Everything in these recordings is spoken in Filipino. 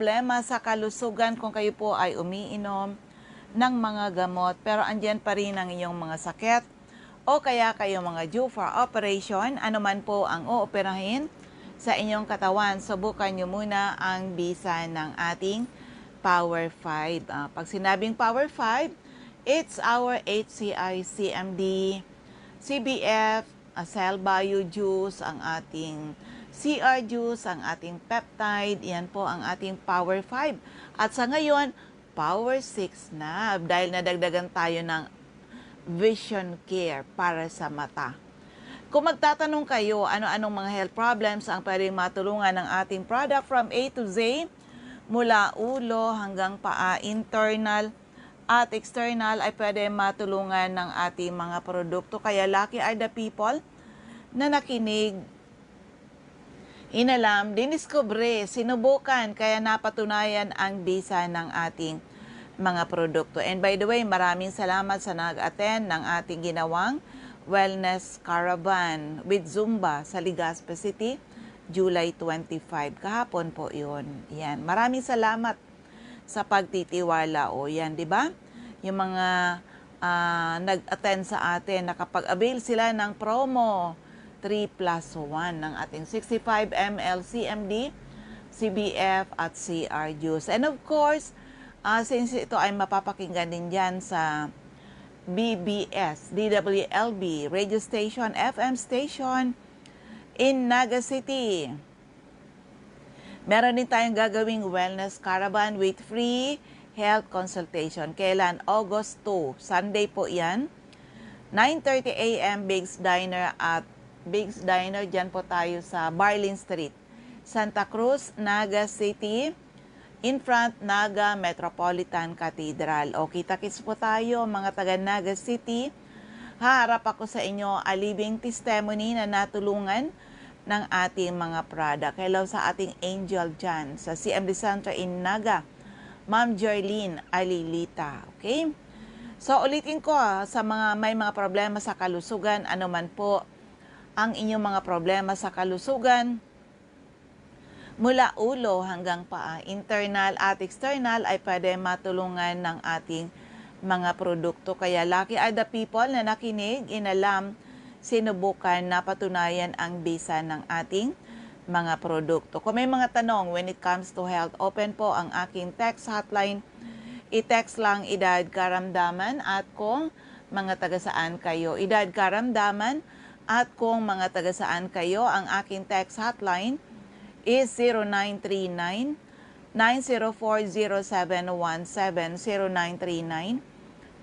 problema sa kalusugan kung kayo po ay umiinom ng mga gamot pero andyan pa rin ang inyong mga sakit o kaya kayo mga due for operation, ano man po ang ooperahin sa inyong katawan, subukan nyo muna ang bisa ng ating Power 5. Pag sinabing Power 5, it's our HCI, CMD, CBF, Cell Bio Juice, ang ating CR Juice, ang ating peptide, yan po ang ating Power 5. At sa ngayon, Power 6 na dahil nadagdagan tayo ng vision care para sa mata. Kung magtatanong kayo ano-anong mga health problems ang pwedeng matulungan ng ating product from A to Z, mula ulo hanggang paa, internal at external ay pwede matulungan ng ating mga produkto. Kaya lucky are the people na nakinig, inalam, diniskubre, sinubukan, kaya napatunayan ang bisa ng ating mga produkto. And by the way, maraming salamat sa nag-attend ng ating ginawang Wellness Caravan with Zumba sa Legazpi City, July 25. Kahapon po yun. Yan. Maraming salamat sa pagtitiwala. O yan, di ba? Yung mga nag-attend sa atin, nakapag-avail sila ng promo 3+1 ng ating 65 ml CMD, CBF at CR Juice. And of course, since ito ay mapapakinggan din dyan sa BBS, DWLB, radio station, FM station in Naga City. Meron din tayong gagawing wellness caravan with free health consultation. Kailan? August 2. Sunday po yan. 9:30 a.m. Big's Diner at Big's Diner. Dyan po tayo sa Barlin Street, Santa Cruz, Naga City, in front Naga Metropolitan Cathedral. O kita-kits po tayo mga taga Naga City. Haharap ako sa inyo a living testimony na natulungan ng ating mga product. Hello sa ating angel dyan sa CMD Center in Naga, Ma'am Jerlyn Alilita. Okay? So ulitin ko sa mga may mga problema sa kalusugan, ano man po ang inyong mga problema sa kalusugan, mula ulo hanggang paa, internal at external ay pwede matulungan ng ating mga produkto. Kaya lucky are the people na nakinig, inalam, sinubukan, napatunayan ang bisa ng ating mga produkto. Kung may mga tanong when it comes to health, open po ang aking text hotline. I-text lang edad karamdaman at kung mga taga saan kayo. Edad karamdaman at kung mga taga saan kayo, ang aking text hotline is 0939-904-0717,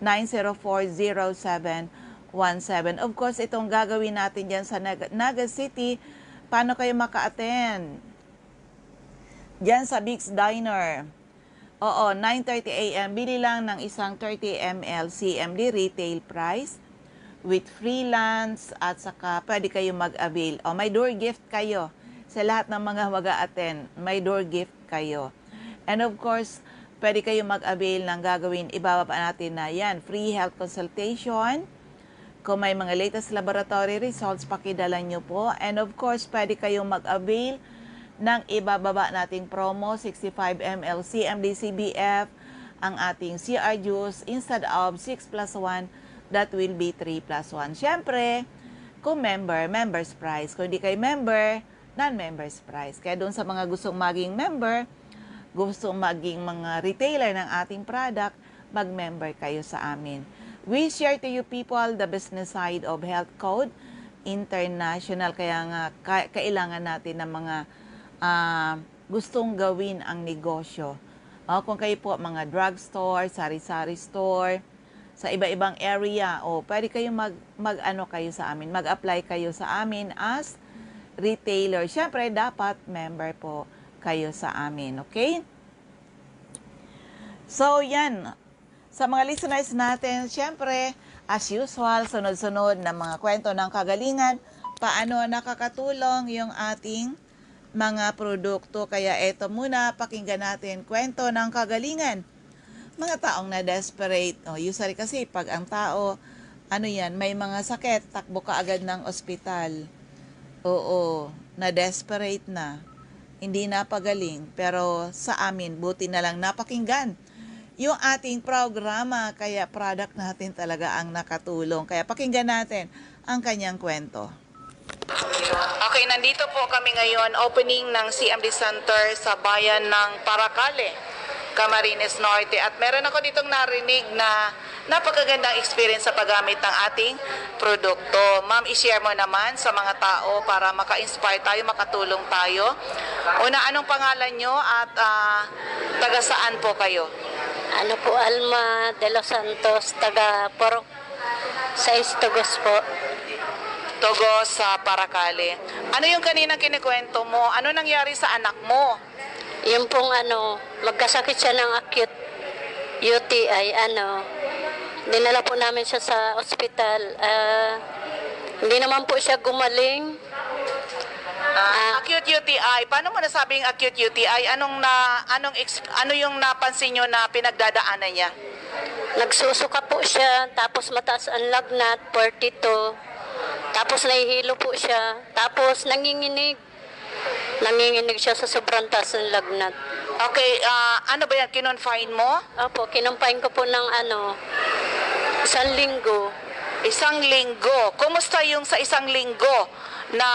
0939-904-0717. Of course, itong gagawin natin dyan sa Naga City, paano kayo maka-attend? Dyan sa Big's Diner. Oo, 9:30 a.m. Bili lang ng isang 30 ml CMD retail price with freelance at saka pwede kayo mag-avail. O, may door gift kayo. Sa lahat ng mga mag-a-attend, may door gift kayo. And of course, pwede kayo mag-avail ng gagawin. Ibababa natin na yan. Free health consultation. Kung may mga latest laboratory results, pakidala nyo po. And of course, pwede kayo mag-avail ng ibababa nating promo, 65 ml CMD CBF, ang ating CR Juice, instead of 6+1, that will be 3+1. Siyempre, kung members price. Kung hindi kayo member, non-members price. Kaya doon sa mga gustong maging member, gustong maging mga retailer ng ating product, mag-member kayo sa amin. We share to you people the business side of Health Code International. Kaya nga, kailangan natin ng mga gustong gawin ang negosyo. Kung kayo po mga drugstore, sari-sari store, sa iba-ibang area, pwede kayo mag-ano kayo sa amin, mag-apply kayo sa amin as retailer. Siyempre, dapat member po kayo sa amin, okay? So, yan. Sa mga listeners natin, siyempre, as usual, sunod-sunod na mga kwento ng kagalingan, paano nakakatulong yung ating mga produkto. Kaya eto muna, pakinggan natin kwento ng kagalingan. Mga taong na-desperate. Usually kasi, pag ang tao, may mga sakit, takbo ka agad ng ospital. Oo, na-desperate na. hindi napagaling, pero sa amin, buti na lang napakinggan yung ating programa, kaya product natin talaga ang nakatulong. Kaya pakinggan natin ang kanyang kwento. Okay, nandito po kami ngayon, opening ng CMD Center sa bayan ng Paracale, Camarines Norte. At meron ako ditong narinig na napakagandang experience sa paggamit ng ating produkto. Ma'am, i-share mo naman sa mga tao para maka-inspire tayo, makatulong tayo. Una, anong pangalan nyo at taga saan po kayo? Ano po, Alma de los Santos, taga Porok, sa Istogos po. Togos sa Paracale. Ano yung kaninang kinikwento mo? Ano nangyari sa anak mo? Yung pong magkasakit siya ng acute UTI, dinala po namin siya sa ospital. Hindi naman po siya gumaling. Acute UTI. Paano mo nasabing acute UTI? Ano yung napansin nyo na pinagdadaanan niya? Nagsusuka po siya, tapos mataas ang lagnat, 42. Tapos nahihilo po siya, tapos nanginginig. Nanginginig siya sa sobrang taas ng lagnat. Okay, ano ba yan? Kinonfine mo? Opo, kinumpain ko po ng 1 linggo. Isang linggo. Kumusta yung sa isang linggo na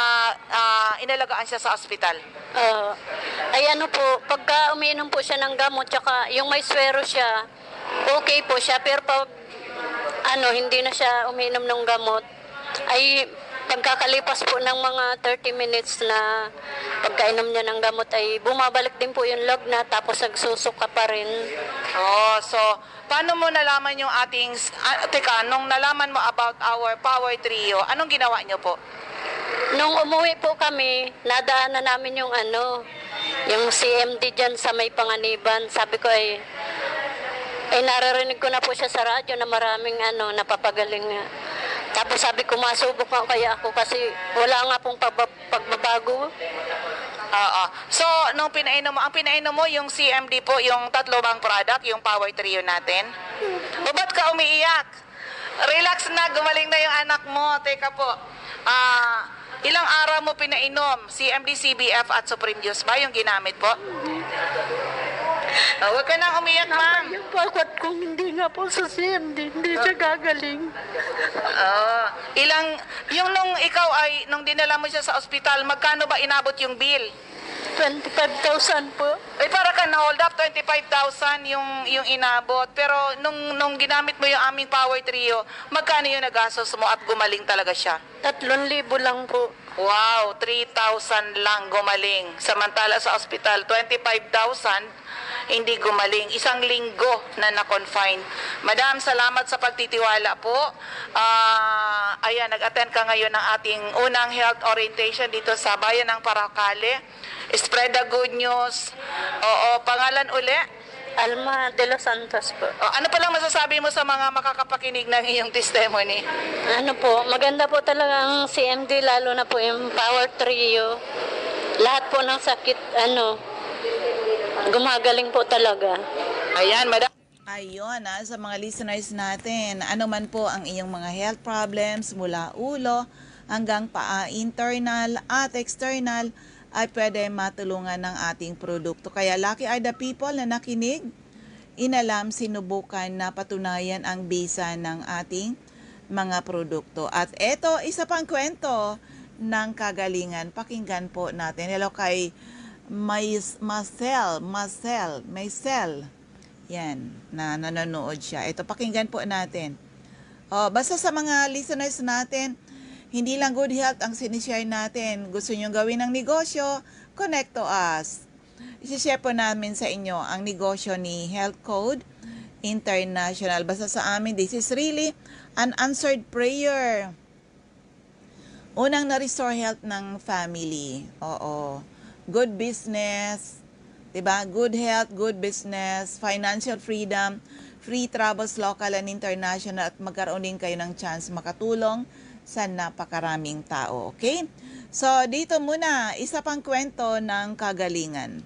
inalagaan siya sa ospital? Ay po, pagka umiinom po siya ng gamot, tsaka yung may swero siya, okay po siya. Pero pag hindi na siya umiinom ng gamot, ay pagkakalipas po ng mga 30 minutes na pagkainom niya ng gamot, ay bumabalik din po yung lagnat, tapos nagsusuka pa rin. Oh, so paano mo nalaman yung ating nung nalaman mo about our Power Trio, anong ginawa niyo po? Nung umuwi po kami, nadaanan namin yung yung CMD dyan sa may Panganiban. Sabi ko ay naririnig ko na po siya sa radyo na maraming napapagaling nga. Tapos sabi ko, masubok nga kaya ako kasi wala nga pong pagbabago. Oo. So, nung ang pinainom mo yung CMD po, yung tatlo bang product, yung Power Trio natin? O ba't ka umiiyak? Relax na, gumaling na yung anak mo. Teka po. Ilang araw mo pinainom? CMD, CBF at Supreme Juice ba yung ginamit po? Huwag ka nang umiyak, ma'am. Yung pagkat kung hindi nga po sa CMD, hindi siya gagaling. Nung dinala mo siya sa ospital, magkano ba inabot yung bill? 25,000 po. Ay, para ka na-hold up, 25,000 yung inabot. Pero nung ginamit mo yung aming Power Trio, magkano yung nagastos mo at gumaling talaga siya? 3,000 lang po. Wow, 3,000 lang gumaling. Samantala sa ospital, 25,000 hindi gumaling. Isang linggo na na-confine. Madam, salamat sa pagtitiwala po. Ayan, nag-attend ka ngayon ng ating unang health orientation dito sa bayan ng Paracale. Spread the good news. Oo, pangalan uli? Alma de los Santos po. Ano pa lang masasabi mo sa mga makakapakinig ng iyong testimony? Maganda po talaga ang CMD, lalo na po yung Power Trio. Lahat po ng sakit, gumagaling po talaga. Ayan, madam. Ayun, sa mga listeners natin, ano man po ang iyong mga health problems mula ulo hanggang paa, internal at external, ay pwede matulungan ng ating produkto. Kaya lucky are the people na nakinig, inalam, sinubukan na patunayan ang bisa ng ating mga produkto. At eto, isa pang kwento ng kagalingan. Pakinggan po natin. Hello kay Marcel. Yan, na nanonood siya. Ito, pakinggan po natin. Basta sa mga listeners natin, hindi lang good health ang sinishare natin. Gusto nyo gawin ng negosyo, connect to us. Isishare po namin sa inyo ang negosyo ni Health Code International. Basta sa amin, this is really an answered prayer. Unang na-restore health ng family. Oo. Good business, diba? Good health, good business, financial freedom, free travels local and international, at magkaroon din kayo ng chance makatulong sa napakaraming tao. Okay? So, dito muna, isa pang kwento ng kagalingan.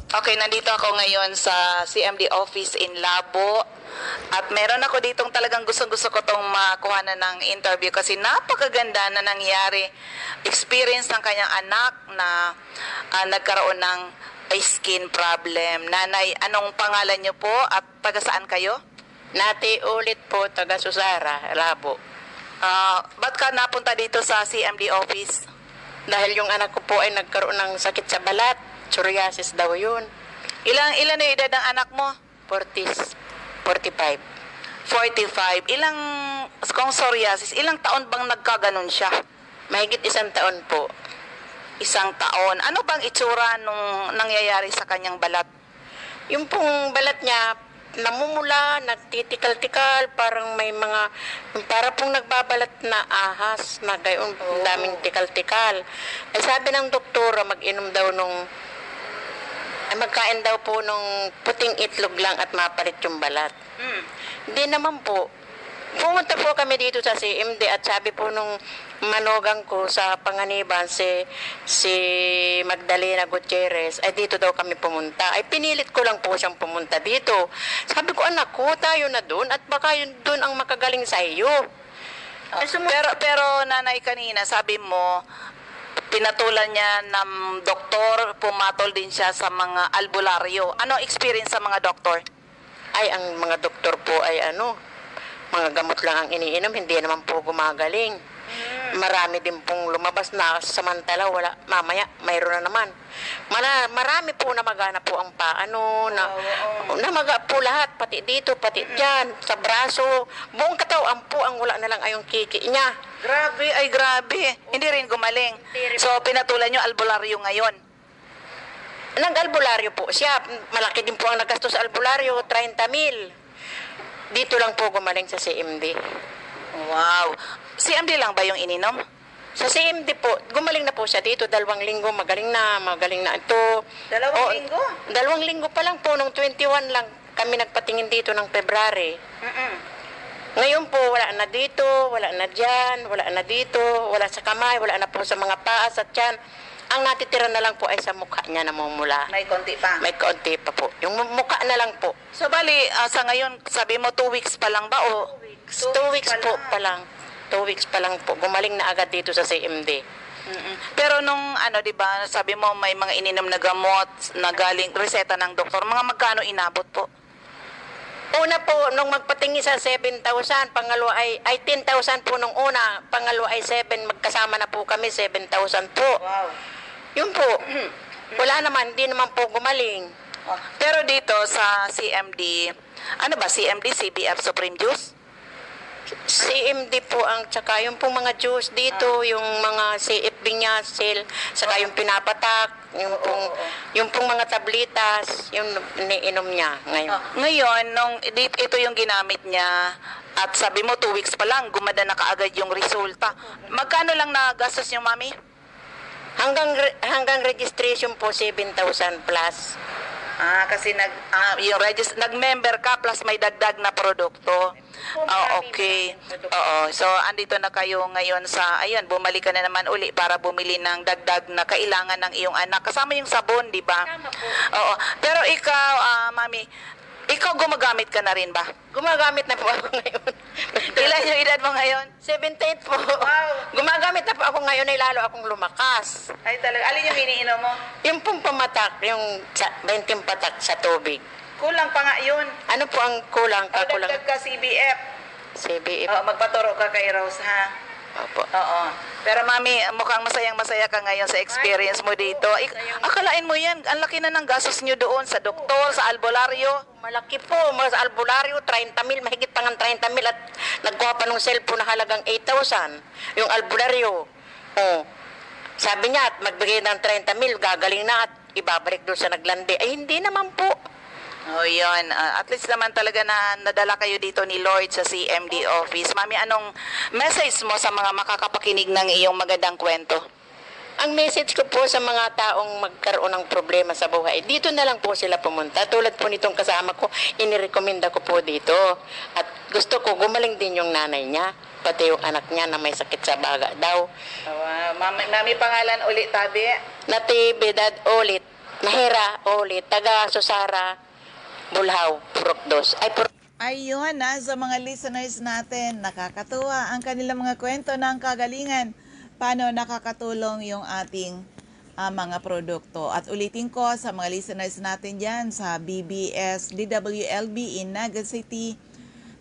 Okay, nandito ako ngayon sa CMD office in Labo. At meron ako ditong talagang gusto-gusto ko tong makuha ng interview kasi napakaganda na nangyari experience ng kanyang anak na nagkaroon ng skin problem. Nanay, anong pangalan niyo po at taga saan kayo? Nati ulit po, taga Susara, Labo. Ba't ka napunta dito sa CMD office? Dahil yung anak ko po ay nagkaroon ng sakit sa balat. Psoriasis daw yun. Ilan na edad ng anak mo? 45. 45. Kung psoriasis, ilang taon bang nagkaganon siya? Mahigit 1 taon po. 1 taon. Ano bang itsura nung nangyayari sa kanyang balat? Yung pong balat niya, namumula, nagtitikal-tikal, parang may mga, para pong nagbabalat na ahas, na gayon, daming tikal-tikal. Ay sabi ng doktora, mag-inom daw magkain daw po nung puting itlog lang at mapalit yung balat. Hindi naman po. Pumunta po kami dito sa CMD at sabi po nung manugang ko sa Panganiban, si Magdalena Gutierrez, ay dito daw kami pumunta. Ay pinilit ko lang po siyang pumunta dito. Sabi ko, anak ko, tayo na doon at baka yun doon ang makagaling sa iyo. Pero nanay, kanina sabi mo, pinatulan niya ng doktor, pumatol din siya sa mga albularyo. Ano experience sa mga doktor? Ay, ang mga doktor po ay mga gamot lang ang iniinom, hindi naman po gumagaling. Marami din pong lumabas na samantala, mamaya, mayroon na naman. Marami po namagana po ang namaga po lahat, pati dito, pati dyan, sa braso, buong katawan po, ang wala na lang ay yung kiki niya. Grabe. Hindi rin gumaling. So, pinatulan niyo albularyo ngayon. Nag-albularyo po siya. Malaki din po ang nagastos sa albularyo, 30,000. Dito lang po gumaling sa CMD. Wow. CMD lang ba yung ininom? Sa CMD po, gumaling na po siya dito, 2 linggo, magaling na ito. 2 linggo? 2 linggo pa lang po, nung 21 lang kami nagpatingin dito ng February. Ngayon po, wala na dito, wala na dyan, wala na dito, wala sa kamay, wala na po sa mga paas at yan. Ang natitira na lang po ay sa mukha niya namumula. May konti pa. May kaunti pa po. Yung mukha na lang po. So, bali, sa ngayon, sabi mo 2 weeks pa lang ba o? 2 weeks po pa lang. 2 weeks pa lang po. Gumaling na agad dito sa CMD. Pero nung di ba, sabi mo may mga ininom na gamot na galing reseta ng doktor, mga magkano inabot po? Una po, nung magpatingin sa 7,000, pangalawa ay 10,000 po nung una, pangalawa ay 7, magkasama na po kami, 7,000 po. Wow. Yun po, wala naman, hindi naman po gumaling. Pero dito sa CMD, CMD, CBF Supreme Juice? CMD po tsaka yung pong mga juice dito, yung mga CF Vinyacil, saka yung pinapatak, yung pong mga tablitas, yung iniinom niya ngayon. Ngayon, ito yung ginamit niya, at sabi mo 2 weeks pa lang, gumanda na kaagad yung resulta. Magkano lang nagastos niyo, mami? Hanggang registration po, 7,000 plus. Kasi nag-member ka plus may dagdag na produkto. Okay. Oo. So, andito na kayo ngayon bumalik ka na naman uli para bumili ng dagdag na kailangan ng iyong anak. Kasama yung sabon, di ba? Oo. Pero ikaw, mami, ikaw gumagamit ka na rin ba? Gumagamit na po ako ngayon. Ilan yung edad mo ngayon? 78 po. Wow. Gumagamit na po ako ngayon ay lalo akong lumakas. Ay talaga. Alin yung iniinom mo? Yung pong pamatak, yung 20 patak sa tubig. Kulang pa nga yun. Ano po ang kulang? Kakulang? Dagdag ka CBF. CBF. Magpaturo ka kay Rose, ha? Opo. Oo. Pero mami, mukhang masayang-masaya ka ngayon sa experience mo dito. Akalain mo yan, ang laki na ng gastos nyo doon sa doktor, sa albularyo. Malaki po, sa albularyo, 30,000, mahigit pa ng 30,000 at nagkuha pa ng cellphone na halagang 8,000. Yung albularyo. Sabi niya, at magbigay ng 30,000, gagaling na at ibabalik doon sa naglandi. Ay, hindi naman po. Yun. At least naman talaga na nadala kayo dito ni Lord sa CMD office. Mami, anong message mo sa mga makakapakinig ng iyong magandang kwento? Ang message ko po sa mga taong magkaroon ng problema sa buhay, dito na lang po sila pumunta. Tulad po nitong kasama ko, inirekomenda ko po dito. At gusto ko, gumaling din yung nanay niya, pati yung anak niya na may sakit sa baga daw. Mami, pangalan ulit, tabi? Natividad ulit. Mahira ulit, taga Susara, Bulhaw, Purok 2. Ayun na sa mga listeners natin, nakakatuwa ang kanilang mga kwento ng kagalingan. Paano nakakatulong yung ating mga produkto. At ulitin ko sa mga listeners natin dyan sa BBS DWLB in Naga City.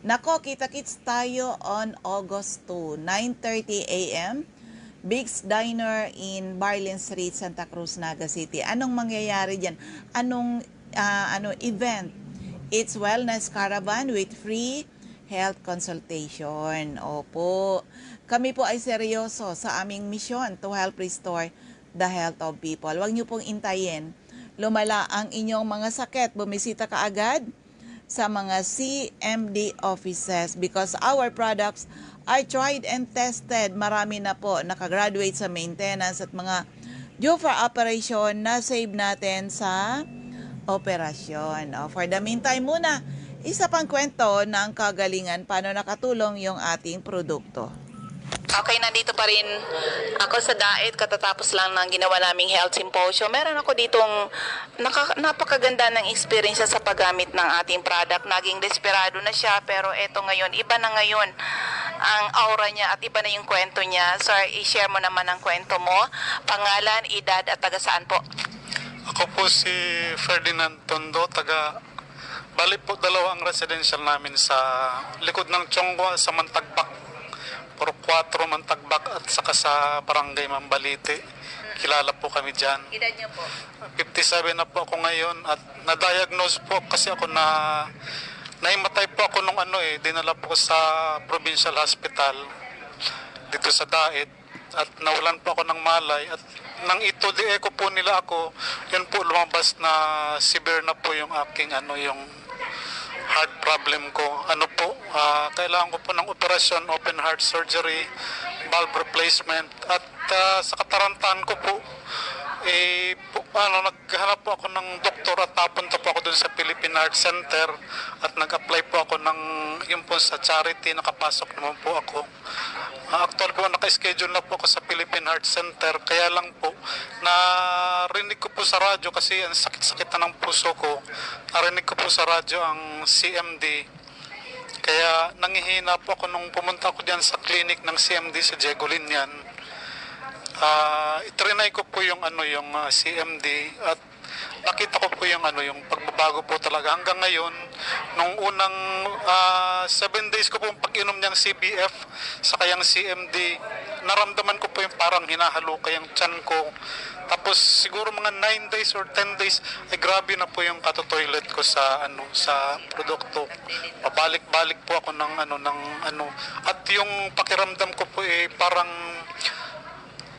Nako, kita-kits tayo on August 2, 9:30 a.m. Big's Diner in Barlin Street, Santa Cruz, Naga City. Anong mangyayari dyan? Anong event? It's Wellness Caravan with free health consultation. Opo. Kami po ay seryoso sa aming misyon to help restore the health of people. Huwag niyo pong intayin. Lumala ang inyong mga sakit. Bumisita ka agad sa mga CMD offices because our products are tried and tested. Marami na po nakagraduate sa maintenance at mga due for operation na save natin sa operasyon. For the meantime muna, isa pang kwento ng kagalingan paano nakatulong yung ating produkto. Okay, nandito pa rin ako sa DAET, katatapos lang ng ginawa naming health symposium. Meron ako ditong napakaganda ng experience sa paggamit ng ating product. Naging desperado na siya, pero eto ngayon, iba na ngayon ang aura niya at iba na yung kwento niya. Sir, i-share mo naman ang kwento mo. Pangalan, edad at taga saan po? Ako po si Ferdinand Tondo, bali po dalawa ang residential namin sa likod ng Chongwa sa Mantagbak. Puro 4 Mantagbak at saka sa Barangay Mambalite. Kilala po kami dyan. Edad niyo po? 57 na po ako ngayon at na-diagnose po kasi ako naimatay po ako nung dinala po ko sa provincial hospital dito sa Daet at nawalan po ako ng malay at nang ito di echo po nila ako, yun po lumabas na severe na po yung aking yung heart problem ko. Kailangan ko po ng operasyon, open heart surgery, valve replacement at sa katarantahan ko po naghanap po ako ng doktor at napunta po ako dun sa Philippine Heart Center at nag-apply po ako yung po sa charity, nakapasok naman po ako. Actually po, naka-schedule na po ako sa Philippine Heart Center, kaya lang po, narinig ko po sa radyo kasi ang sakit-sakit na ng puso ko, narinig ko po sa radyo ang CMD, kaya nangihina po ako nung pumunta ako diyan sa clinic ng CMD sa Jegolinian. Itrinay ko po yung CMD at nakita ko po yung pagbabago po talaga hanggang ngayon. Nung unang 7 days ko po pag-inom niyang CBF sa kayang CMD, naramdaman ko po yung parang hinahalukay yung tiyan ko. Tapos siguro mga 9 days or 10 days ay grabe na po yung katotoilet ko sa sa produkto. Pabalik-balik po ako ng at yung pakiramdam ko po parang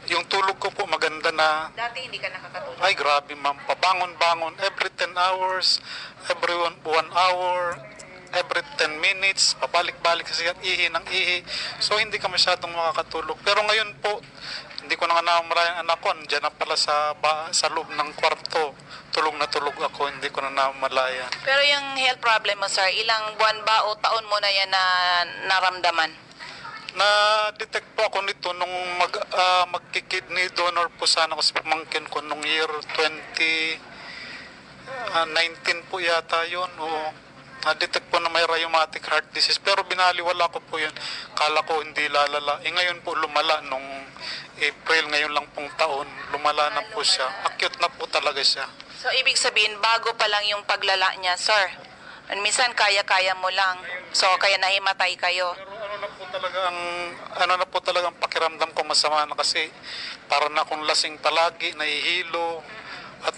yung tulog ko po maganda na. Dati hindi ka nakakatulog? Ay grabe ma'am, pabangon-bangon every 10 hours, every 1 hour, every 10 minutes, pabalik-balik kasi at ihi ng ihi. So hindi ka masyadong makakatulog. Pero ngayon po, hindi ko na namamalayan anak ko, andyan na pala sa loob ng kwarto. Tulog na tulog ako, hindi ko na namamalayan. Pero yung health problem mo, sir, ilang buwan ba o taon mo na yan na naramdaman? Na-detect po ako nito nung magki-kidney donor po sana ako sa pamangkin ko nung year 2019 po yata yun. Oo. Na-detect po na may rheumatic heart disease pero binaliwala ko po yun. Kala ko hindi lalala. Ngayon po lumala nung April, ngayon lang pong taon. Lumala na po siya. Acute na po talaga siya. So, ibig sabihin, bago pa lang yung paglala niya, sir. And minsan, kaya-kaya mo lang. So, kaya nahimatay kayo. Pero ano na po talaga ang pakiramdam ko masama na kasi para na akong lasing palagi, nahihilo. At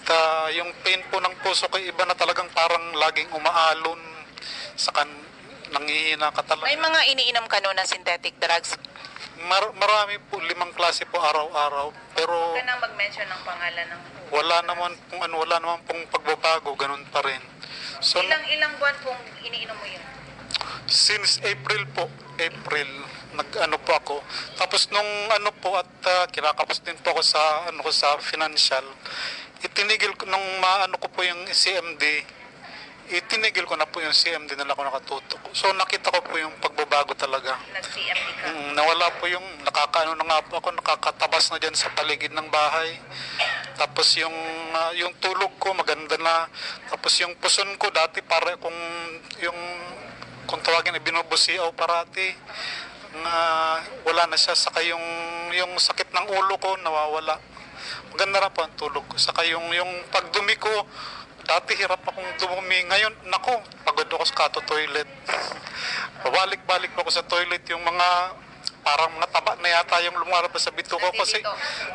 yung pain po ng puso ko, iba na talagang parang laging umaalon. Saka nangihina ka talaga. May mga iniinom ka noon na synthetic drugs? Marami po, 5 klase po araw-araw. Pero Huwag ka nang mag-mention ng pangalan ng wala naman pong pagbabago, ganun pa rin. So, Ilang buwan pong iniinom mo yun? since April po, po ako. Tapos nung at kinakapos din po ako sa financial, itinigil ko nung ko po yung CMD, itinigil ko na po yung CMD na ako nakatutok. So nakita ko po yung pagbabago talaga. Nag-CMD ka? Nawala po yung nakakatabas na dyan sa paligid ng bahay. Tapos yung yung tulog ko maganda na. Tapos yung puson ko dati para kung tawagin ay binubusiaw parati. Wala na siya. Saka yung sakit ng ulo ko nawawala. Maganda na po ang tulog ko. Saka yung pagdumi ko, dati hirap akong dumumi. Ngayon, nako, pagod ako sa toilet. Pabalik-balik ako sa toilet. Yung parang mga taba na yata yung lumalabas sa bito ko kasi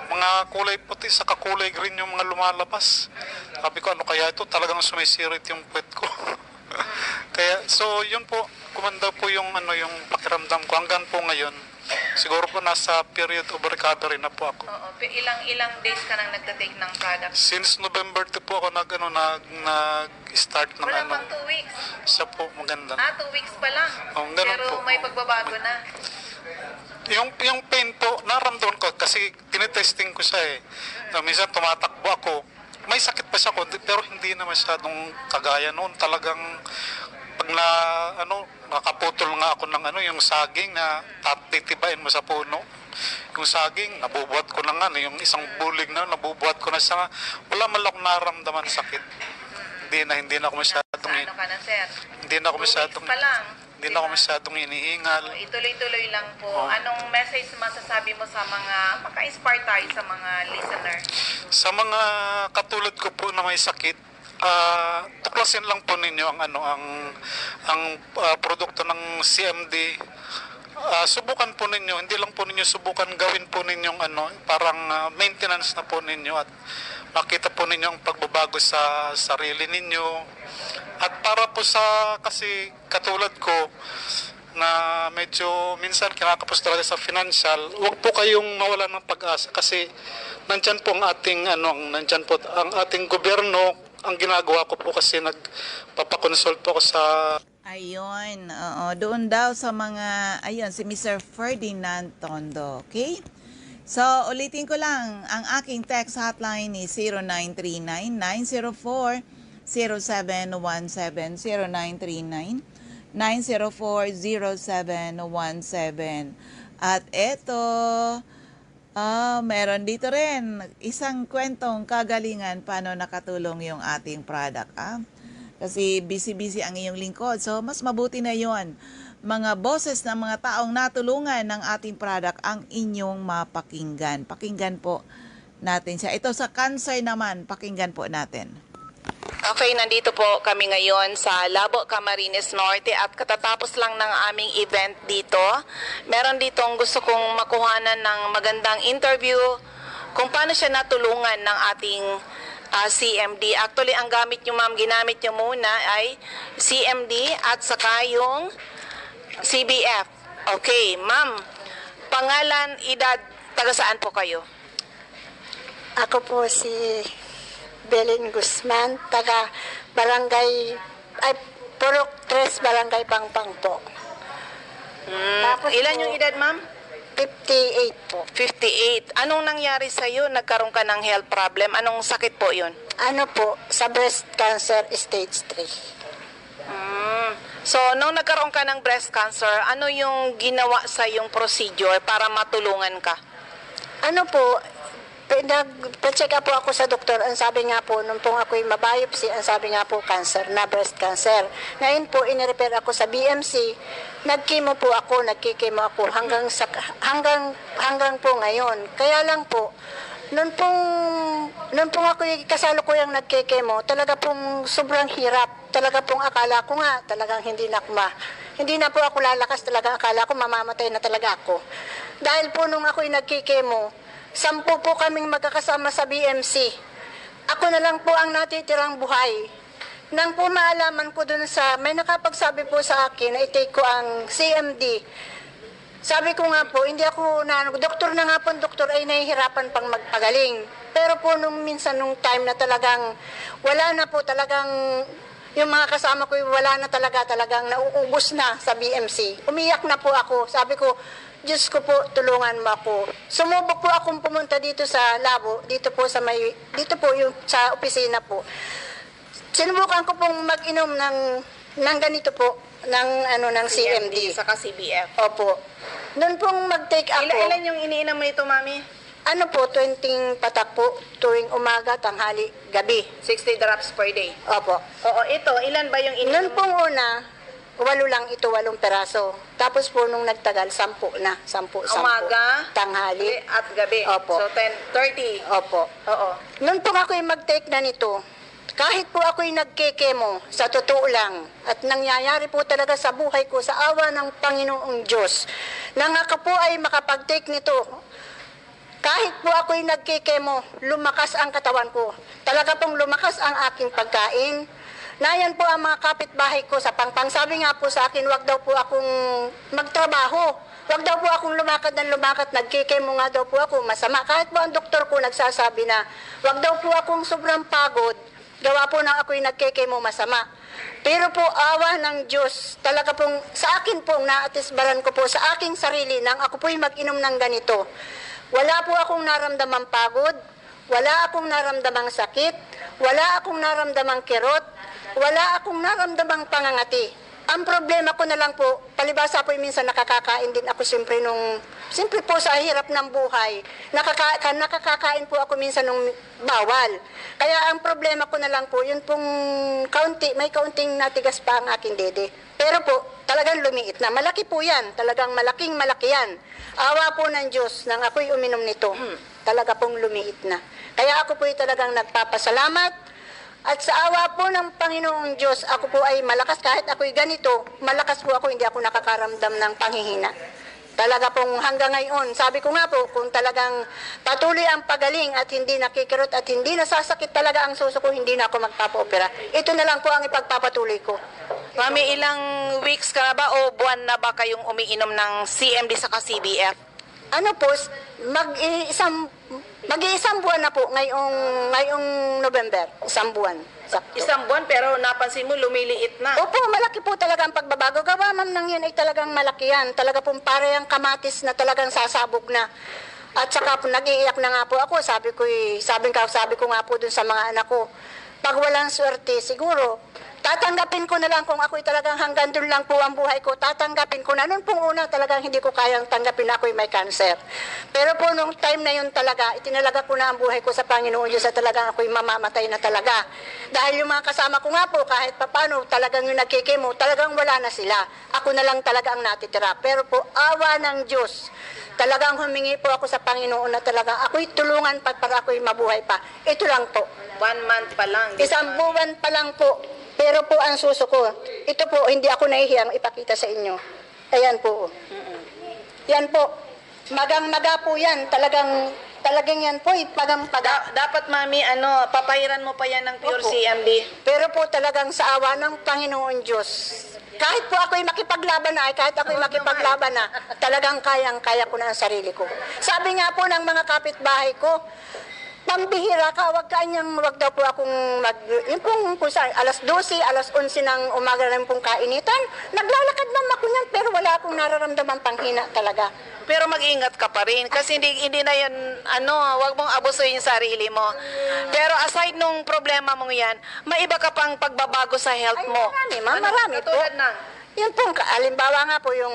mga kulay puti sa kulay green yung mga lumalabas. Sabi ko, ano kaya ito? Talagang sumisirit yung puwet ko. Kaya, so yun po, kumanda po yung pakiramdam ko hanggang po ngayon. Siguro po nasa period of recovery na po ako. Oo, ilang days ka nang nagtatake ng product? Since November 2 po ako nag-start ng Wala pang 2 weeks. Siya po, maganda. 2 weeks pa lang. Oh, ganun Pero po. may pagbabago na. Yung pain po, naramdaman ko kasi tinetesting ko siya eh. Minsan tumatakbo ako. May sakit pa siya konti pero hindi na masyadong kagaya noon. Talagang pag nakaputol nga ako ng yung saging na titibain mo sa puno. Yung saging, nabubuhat ko na nga, yung isang bulig na, nabubuhat ko na siya. Wala man lang naramdaman sakit. Hindi na ako masyadong Sa ka na, sir? hindi na ako 2 weeks masyadong pa lang. hindi na ako masyadong hinihingal. Ituloy-tuloy lang po. Oh. Anong message masasabi mo sa mga maka-inspire tayo sa mga listener? Sa mga katulad ko po na may sakit, tuklasin lang po ninyo ang produkto ng CMD. Subukan po ninyo, hindi lang po ninyo subukan, gawin po ninyong parang maintenance na po ninyo at makita po ninyo ang pagbabago sa sarili ninyo. At para po kasi katulad ko na medyo minsan kinakapos talaga sa financial, huwag po kayong mawalan ng pag-asa kasi nandyan po ang ating gobyerno. Ang ginagawa ko po kasi nagpapakonsult po ako sa Ayun, oo. Doon daw sa mga, ayun, si Mr. Ferdinand Tondo, okay? So, ulitin ko lang, ang aking text hotline is 0939-904-0717, 0939-904-0717. At eto, meron dito rin isang kwentong kagalingan paano nakatulong yung ating product. Kasi busy-busy ang iyong lingkod. So, mas mabuti na yon. Mga boses ng mga taong natulungan ng ating product ang inyong mapakinggan. Pakinggan po natin siya. Ito sa cancer naman, pakinggan po natin. Okay, nandito po kami ngayon sa Labo, Camarines Norte at katatapos lang ng aming event dito. Meron ditong gusto kong makuhanan ng magandang interview kung paano siya natulungan ng ating CMD. Actually, ang ginamit nyo muna ay CMD at saka yung CBF. Okay, ma'am, pangalan, edad, taga saan po kayo? Ako po si Belen Guzman, taga Purok 3, Barangay Pangpang po. Tapos Ilan po, yung edad, ma'am? 58 po. 58. Anong nangyari sa'yo? Nagkaroon ka ng health problem? Anong sakit po yun? Ano po, sa breast cancer stage 3. So, nung nagkaroon ka ng breast cancer, ano yung ginawa sa yung procedure para matulungan ka? Ano po, nag-check up po ako sa doktor. Ang sabi nga po, nung pong ako'y mabiopsy, ang sabi nga po, cancer na, breast cancer. Ngayon po, inirepair ako sa BMC. Nagkimo po ako, nagkikimo ako hanggang po ngayon. Kaya lang po, noon pong ako kasalukuyang nagkikimo, talaga pong sobrang hirap. Talaga pong akala ko nga, talagang hindi na po ako lalakas, talaga akala ko mamamatay na talaga ako. Dahil po nung ako'y nagkikimo, 10 po kaming magkakasama sa BMC. Ako na lang po ang natitirang buhay. Nang po maalaman ko dun may nakapagsabi po sa akin na i-take ko ang CMD. Sabi ko nga po, hindi ako doktor na nga po, doktor ay nahihirapan pang magpagaling. Pero po nung time na talagang wala na po talagang yung mga kasama ko wala na talagang nauubos na sa BMC. Umiyak na po ako. Sabi ko, Diyos ko po, tulungan mo ako. Sumubok po akong pumunta dito sa labo, dito po yung sa opisina po. Sinubukan ko pong mag-inom ng ganito po, ng CMD. Saka CBF. Opo. Noon pong mag-take ako. Ilan yung iniinom mo ito, mami? Ano po, 20 patak po tuwing umaga, tanghali, gabi. 60 drops per day. Opo. Oo, ito, ilan ba yung Noon pong una, 8 lang ito, 8 peraso. Tapos po nung nagtagal, 10 na. 10. Umaga, Tanghali. at gabi. Opo. So 30. Opo. Oo. Noon po ako'y mag-take na nito, kahit po ako'y nagkekemo, sa totoo lang, at nangyayari po talaga sa buhay ko, sa awa ng Panginoong Diyos, nang ako po ay makapag-take nito, kahit po ako'y nagkikemo, lumakas ang katawan ko. Talaga pong lumakas ang aking pagkain. Nayan po ang mga kapitbahay ko sa pangpang. Sabi nga po sa akin, wag daw po akong magtrabaho. Wag daw po akong lumakad ng lumakad. Nagkikemo nga daw po ako, masama. Kahit po ang doktor ko nagsasabi na, wag daw po akong sobrang pagod. Gawa po na ako'y nagkikemo, masama. Pero po, awa ng Diyos, talaga pong sa akin pong naatisbaran ko po sa aking sarili nang ako po'y mag-inom ng ganito. Wala po akong naramdamang pagod, wala akong naramdamang sakit, wala akong naramdamang kirot, wala akong naramdamang pangangati. Ang problema ko na lang po, palibasa po minsan nakakakain din ako siyempre po sa hirap ng buhay. Nakakakain po ako minsan nung bawal. Kaya ang problema ko na lang po, yun pong may kaunting natigas pa ang aking dede. Pero po, talagang lumiit na. Malaki po yan. Talagang malaking malaki yan. Awa po ng Diyos nang ako'y uminom nito. Talaga pong lumiit na. Kaya ako po'y talagang nagpapasalamat. At sa awa po ng Panginoong Diyos, ako po ay malakas. Kahit ako'y ganito, malakas po ako, hindi ako nakakaramdam ng panghihina. Talaga pong hanggang ngayon, sabi ko nga po, kung talagang patuloy ang pagaling at hindi nakikirot at hindi nasasakit talaga ang suso ko, hindi na ako magpapa-opera. Ito na lang po ang ipagpapatuloy ko. Mami, ilang weeks ka na ba o buwan na ba kayong umiinom ng CMD sa CBF? Ano po, mag-iisang buwan na po ngayong November. Isang buwan. Sakto. Isang buwan pero napansin mo lumiliit na. Opo, malaki po talaga ang pagbabago. Gawa ma'am nang yun ay talagang malaki yan. Talaga pong pare ang kamatis na talagang sasabog na. At saka po nag-iiyak na nga po ako. Sabi ko nga po dun sa mga anak ko, pag walang swerte, siguro, tatanggapin ko na lang kung ako'y talagang hanggang doon lang po ang buhay ko. Tatanggapin ko na. Noon pong una talagang hindi ko kayang tanggapin na ako'y may cancer. Pero po nung time na yun talaga, itinalaga ko na ang buhay ko sa Panginoon Diyos at talagang ako'y mamamatay na talaga. Dahil yung mga kasama ko nga po, kahit papano, talagang yung nagkikimo, talagang wala na sila. Ako na lang talaga ang natitira. Pero po, awa ng Diyos, talagang humingi po ako sa Panginoon na talagang ako'y tulungan para ako'y mabuhay pa. Ito lang po. 1 month pa lang. Isang buwan pa lang po. Pero po ang suso ko, ito po, hindi ako nahihiyang ipakita sa inyo. Ayan po. Yan po. Magang-maga po yan. Talagang yan po, pagang-paga. Dapat mami, papahiran mo pa yan ng pure Opo. CMD. Pero po talagang sa awa ng Panginoon Diyos, kahit po ako'y makipaglaban na, talagang kayang-kaya ko na ang sarili ko. Sabi nga po ng mga kapitbahay ko, pambihira ka, wag daw po akong yung pong kung saan, alas 12, alas 11 ng umaga na pong kainitan, naglalakad naman ako niyan, pero wala akong nararamdaman panghina talaga. Pero mag-ingat ka pa rin kasi hindi na yan, wag mong abusuin yung sarili mo. Pero aside nung problema mong yan, may iba ka pang pagbabago sa health Ay, mo. marami po. Katulad ng Yun pong, alimbawa nga po, yung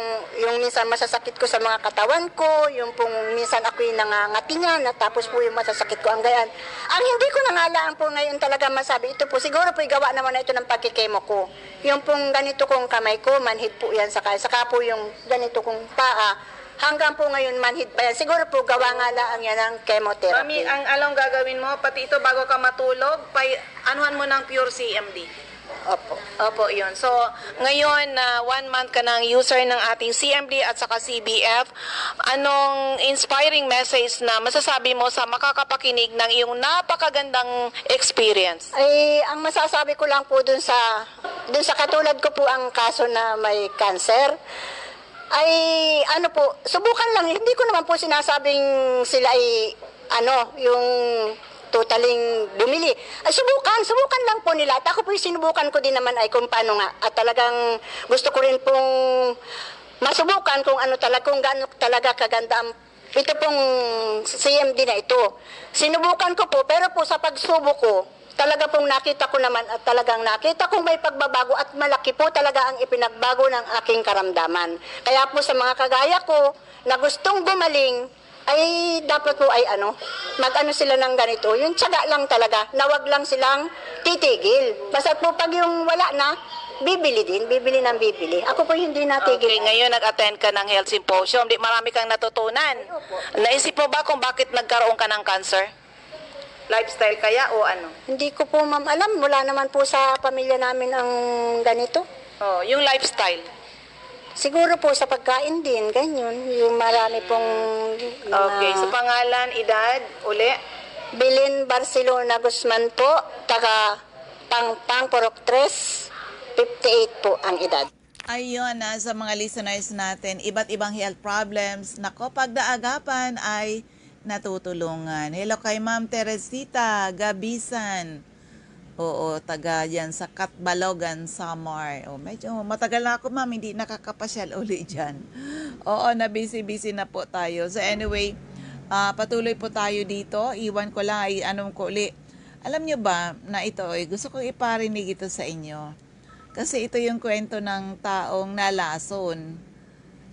minsan masasakit ko sa mga katawan ko, yung pong minsan ako'y nangangatingan, at tapos po yung masasakit ko ang gayan. Ang hindi ko nangalaan po ngayon talaga masabi, ito po, siguro po gawa naman na ito ng pagkikemo ko. Yung pong ganito kong kamay ko, manhid po yan, saka po yung ganito kong paa, hanggang po ngayon manhid pa yan. Siguro po gawa nga lang yan ng chemotherapy. Mami, ang along gagawin mo, pati ito bago ka matulog, anuhan mo ng pure CMD. Opo, yun. So, ngayon, 1 month ka ng user ng ating CMD at saka CBF. Anong inspiring message na masasabi mo sa makakapakinig ng iyong napakagandang experience? Ay, ang masasabi ko lang po dun sa katulad ko po ang kaso na may cancer, ay subukan lang. Hindi ko naman po sinasabing sila ay yung totaling bumili. Ay, subukan lang po nila. At ako po sinubukan ko din naman ay kung paano nga. At talagang gusto ko rin pong masubukan kung gaano talaga kaganda ang ito pong CMD na ito. Sinubukan ko po, pero po sa pagsubok ko, talaga pong nakita ko naman at talagang nakita kong may pagbabago at malaki po talaga ang ipinagbago ng aking karamdaman. Kaya po sa mga kagaya ko na gustong gumaling, ay dapat po ay mag-ano sila ng ganito. Yung tiyaga lang talaga, na wag lang silang titigil. Basta po pag yung wala na, bibili ng bibili. Ako po hindi natigil. Okay, ngayon nag-attend ka ng health symposium. Di marami kang natutunan. Naisip mo ba kung bakit nagkaroon ka ng cancer? Lifestyle kaya o ano? Hindi ko po ma'am alam, wala naman po sa pamilya namin ang ganito. Oh, yung lifestyle. Siguro po sa pagkain din, ganyan. Yung marami pong... Okay, so pangalan, edad, uli? Bilin Barcelona Guzman po, taga Pangpang, Purok 3, 58 po ang edad. Ayun, sa mga listeners natin, iba't ibang health problems. Nako, pagdaagapan ay natutulungan. Hello kay Ma'am Teresita Gabisan. Oo, taga yan sa Katbalogan, Samar. Oh, medyo matagal na ako, ma'am, hindi nakakapasyal uli dyan. Oo, na busy na po tayo. So anyway, patuloy po tayo dito. Iwan ko lang, anong ko uli. Alam nyo ba na ito, gusto kong iparinig ito sa inyo. Kasi ito yung kwento ng taong nalason.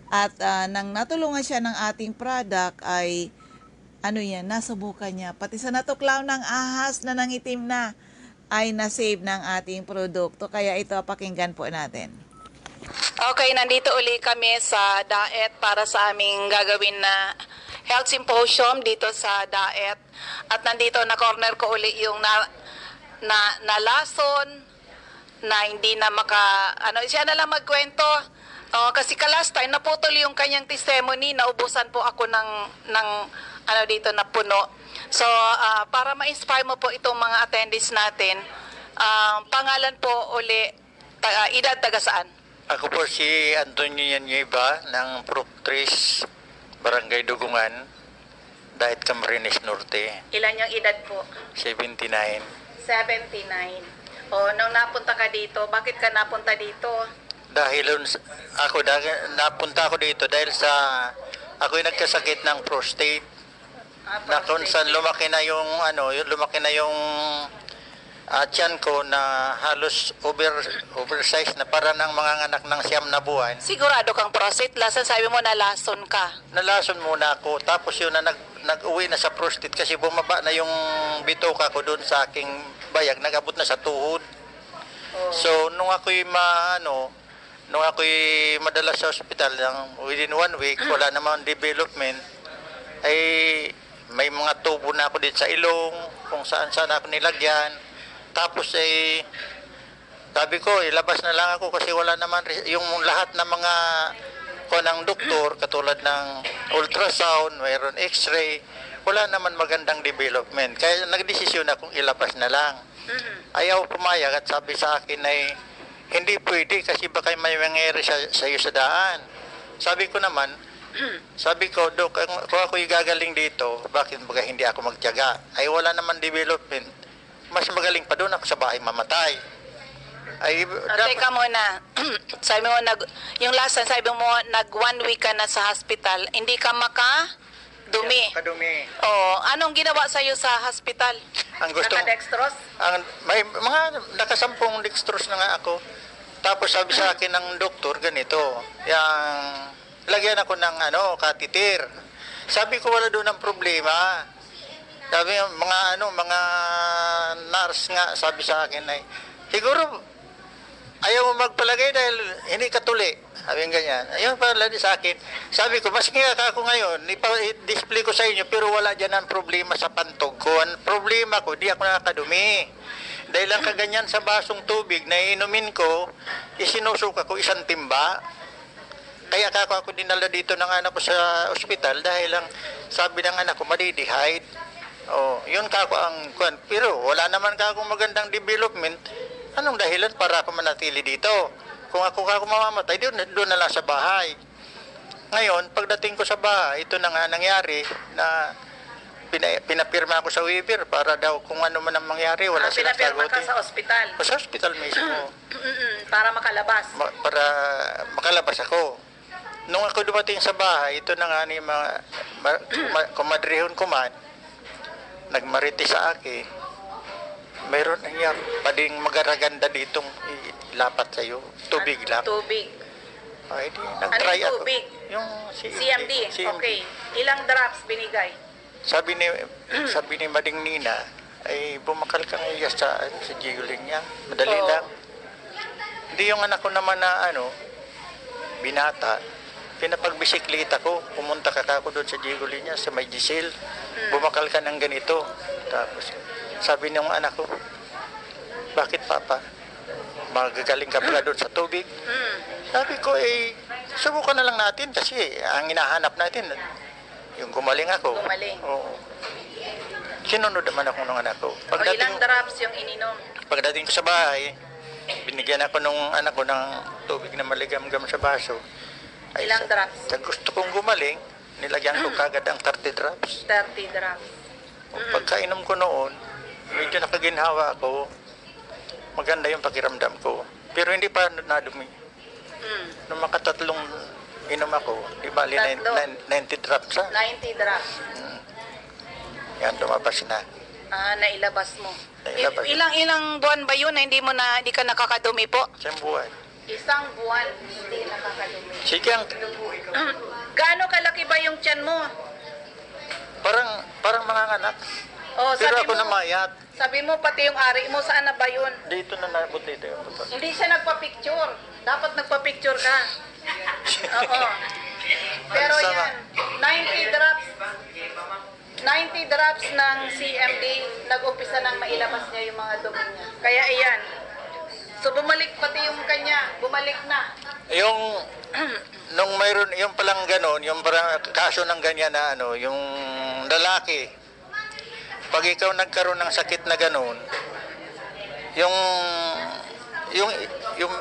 At nang natulungan siya ng ating product ay, nasubukan niya. Pati sa natuklaw ng ahas na nangitim na, ay na-save ng ating produkto. Kaya ito, pakinggan po natin. Okay, nandito uli kami sa DAET para sa aming gagawin na health symposium dito sa DAET. At nandito na corner ko uli yung nalason na hindi na siya na lang magkwento. Kasi last time naputol yung kanyang testimony, naubusan po ako ng dito na puno. So, para ma-inspire mo po itong mga attendees natin, pangalan po uli, edad, taga saan? Ako po si Antonio Yanyeba ng Proof 3, Barangay Dugungan, Daet Camarines Norte. Ilan yung edad po? 79. 79. Nung napunta ka dito, bakit ka napunta dito? Napunta ako dito dahil ako'y nagkasakit ng prostate. Na kung saan lumaki na yung tiyan ko na halos oversized na para ng mga anak ng 9 na buwan. Sigurado kang prostate, sabi mo nalason ka. Nalason muna ako, tapos yun na nag-uwi na sa prostate kasi bumaba na yung bitoka ko doon sa aking bayag, nag-abot na sa tuhod. So nung ako'y madala sa ospital within 1 week, wala namang development, ay may mga tubo na ako dito sa ilong, kung saan ako nilagyan. Tapos sabi ko, ilabas na lang ako kasi wala naman yung lahat ng mga ng doktor, katulad ng ultrasound, mayroon x-ray, wala naman magandang development. Kaya nagdesisyon akong ilabas na lang. Ayaw pumayag at sabi sa akin ay hindi pwede kasi baka may mangyari sa iyo sa daan. Sabi ko, Dok, kung ako'y gagaling dito, bakit baga hindi ako magtiyaga? Ay wala naman development. Mas magaling pa doon ako sa bahay mamatay. Teka muna. Sabi mo, yung last time, sabi mo, 1 week ka na sa hospital, hindi ka makadumi. Kadumi. Anong ginawa sa'yo sa hospital? Naka-dextrose? May mga nakasampung dextrose na nga ako. Tapos sabi sa akin ng doktor, ganito, lagyan ako ng catheter. Sabi ko wala doon ang problema. Sabi mga nurse nga sabi sa akin ay siguro ayaw mo magpalagay dahil hindi ka tuli. Sabi ganyan. Ayun pala sa akin. Sabi ko mas nga ako ngayon, i-display ko sa inyo pero wala diyan ang problema sa pantog ko. Ang problema ko, di ako nakakadumi. Dahil lang kaganyan sa basong tubig na inumin ko, isinusuka ko 1 timba. Kaya ako dinala dito ng anak ko sa ospital dahil lang sabi ng anak ko madidihide. Yun ang kwan. Pero wala naman akong magandang development. Anong dahilan para ako manatili dito? Kung ako mamamatay, doon na lang sa bahay. Ngayon, pagdating ko sa bahay, ito na nga nangyari na pinapirma ako sa waiver para daw kung ano man ang mangyari, wala silang sagutin. Pinapirma ka sa ospital? Sa ospital mismo. Para makalabas? Para makalabas ako. Nung ako dumating sa bahay, ito na nga ni mga kumadrihon ko man, nagmariti sa akin, mayroon nangyari, pading magaraganda ditong ilapat sa'yo. Tubig lang. Tubig. Ay, di, nag-try Ano yung ako. tubig? Yung CMD. Okay. Ilang drops binigay? Sabi ni Mading Nina, ay bumakal ka ngayon sa Giguling niya. Madali Oo. lang. Hindi yung anak ko naman na binata. Pinapagbisikleta ko, pumunta ka ako doon sa Giguling niya, sa may Giselle. Bumakal ka ng ganito. Tapos, sabi ng anak ko, bakit papa? Magagaling ka pala doon sa tubig. Sabi ko, subukan na lang natin kasi ang hinahanap natin, yung gumaling ako. Gumaling. Oo. Sinunod naman ako ng anak ko. O ilang drops yung ininom? Pagdating ko sa bahay, binigyan ako nung anak ko ng tubig na maligam-gam sa baso. Ilang drops? Sa gusto kong gumaling, nilagyan ko kagad ang 30 drops. 30 drops. Pagkainom ko noon, medyo nakaginhawa ako. Maganda yung pakiramdam ko. Pero hindi pa nadumi. Nung makatatlong inom ako, di bali Tatlo. 90 drops ha. 90 drops. Yan, lumabas na. Nailabas mo. Nailabas. Ilang buwan ba yun na hindi ka nakakadumi po? Siyang buwan. Isang buwan hindi nakakadumi. Sige, Gaano kalaki ba yung tiyan mo? parang mga anak. Oh, Pero ako namayat. Sabi mo pati yung ari mo, saan na ba yun? Dito na nabot dito yung tupas. Hindi siya nagpa-picture. Dapat nagpa-picture ka. Oo. Pero Sama. yan, 90 drops ng CMD, nag-umpisa nang mailabas niya yung mga dumi niya. Kaya iyan. So bumalik pati yung kanya, bumalik na. Yung nung mayroon yung palang ganon, yung parang kaso ng ganyan na yung lalaki. Pag ikaw nagkaroon ng sakit na ganon, yung yung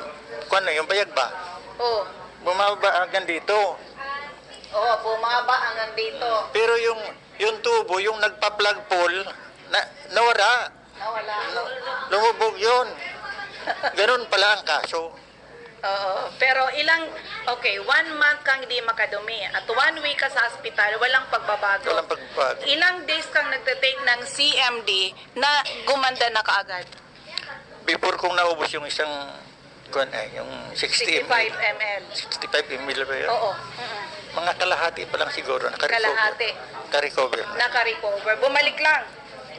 bayag ba? Oh. Bumaba hanggang dito. Oh, bumaba hanggang dito. Pero yung tubo, yung nagpa-plug pull, nawala. Nawala. Lumubog yun. Ganon pala ang kaso. Oo. Pero okay, 1 month kang hindi makadumi at 1 week ka sa hospital, walang pagbabago. Walang pagbabago. Ilang days kang nagte-take ng CMD na gumanda na kaagad? Before kong naubos yung isang, yung 65 ml. 65 ml ba yun? Oo. Mga kalahati pa lang siguro. Kalahati. Naka-recover na. Naka-recover. Bumalik lang.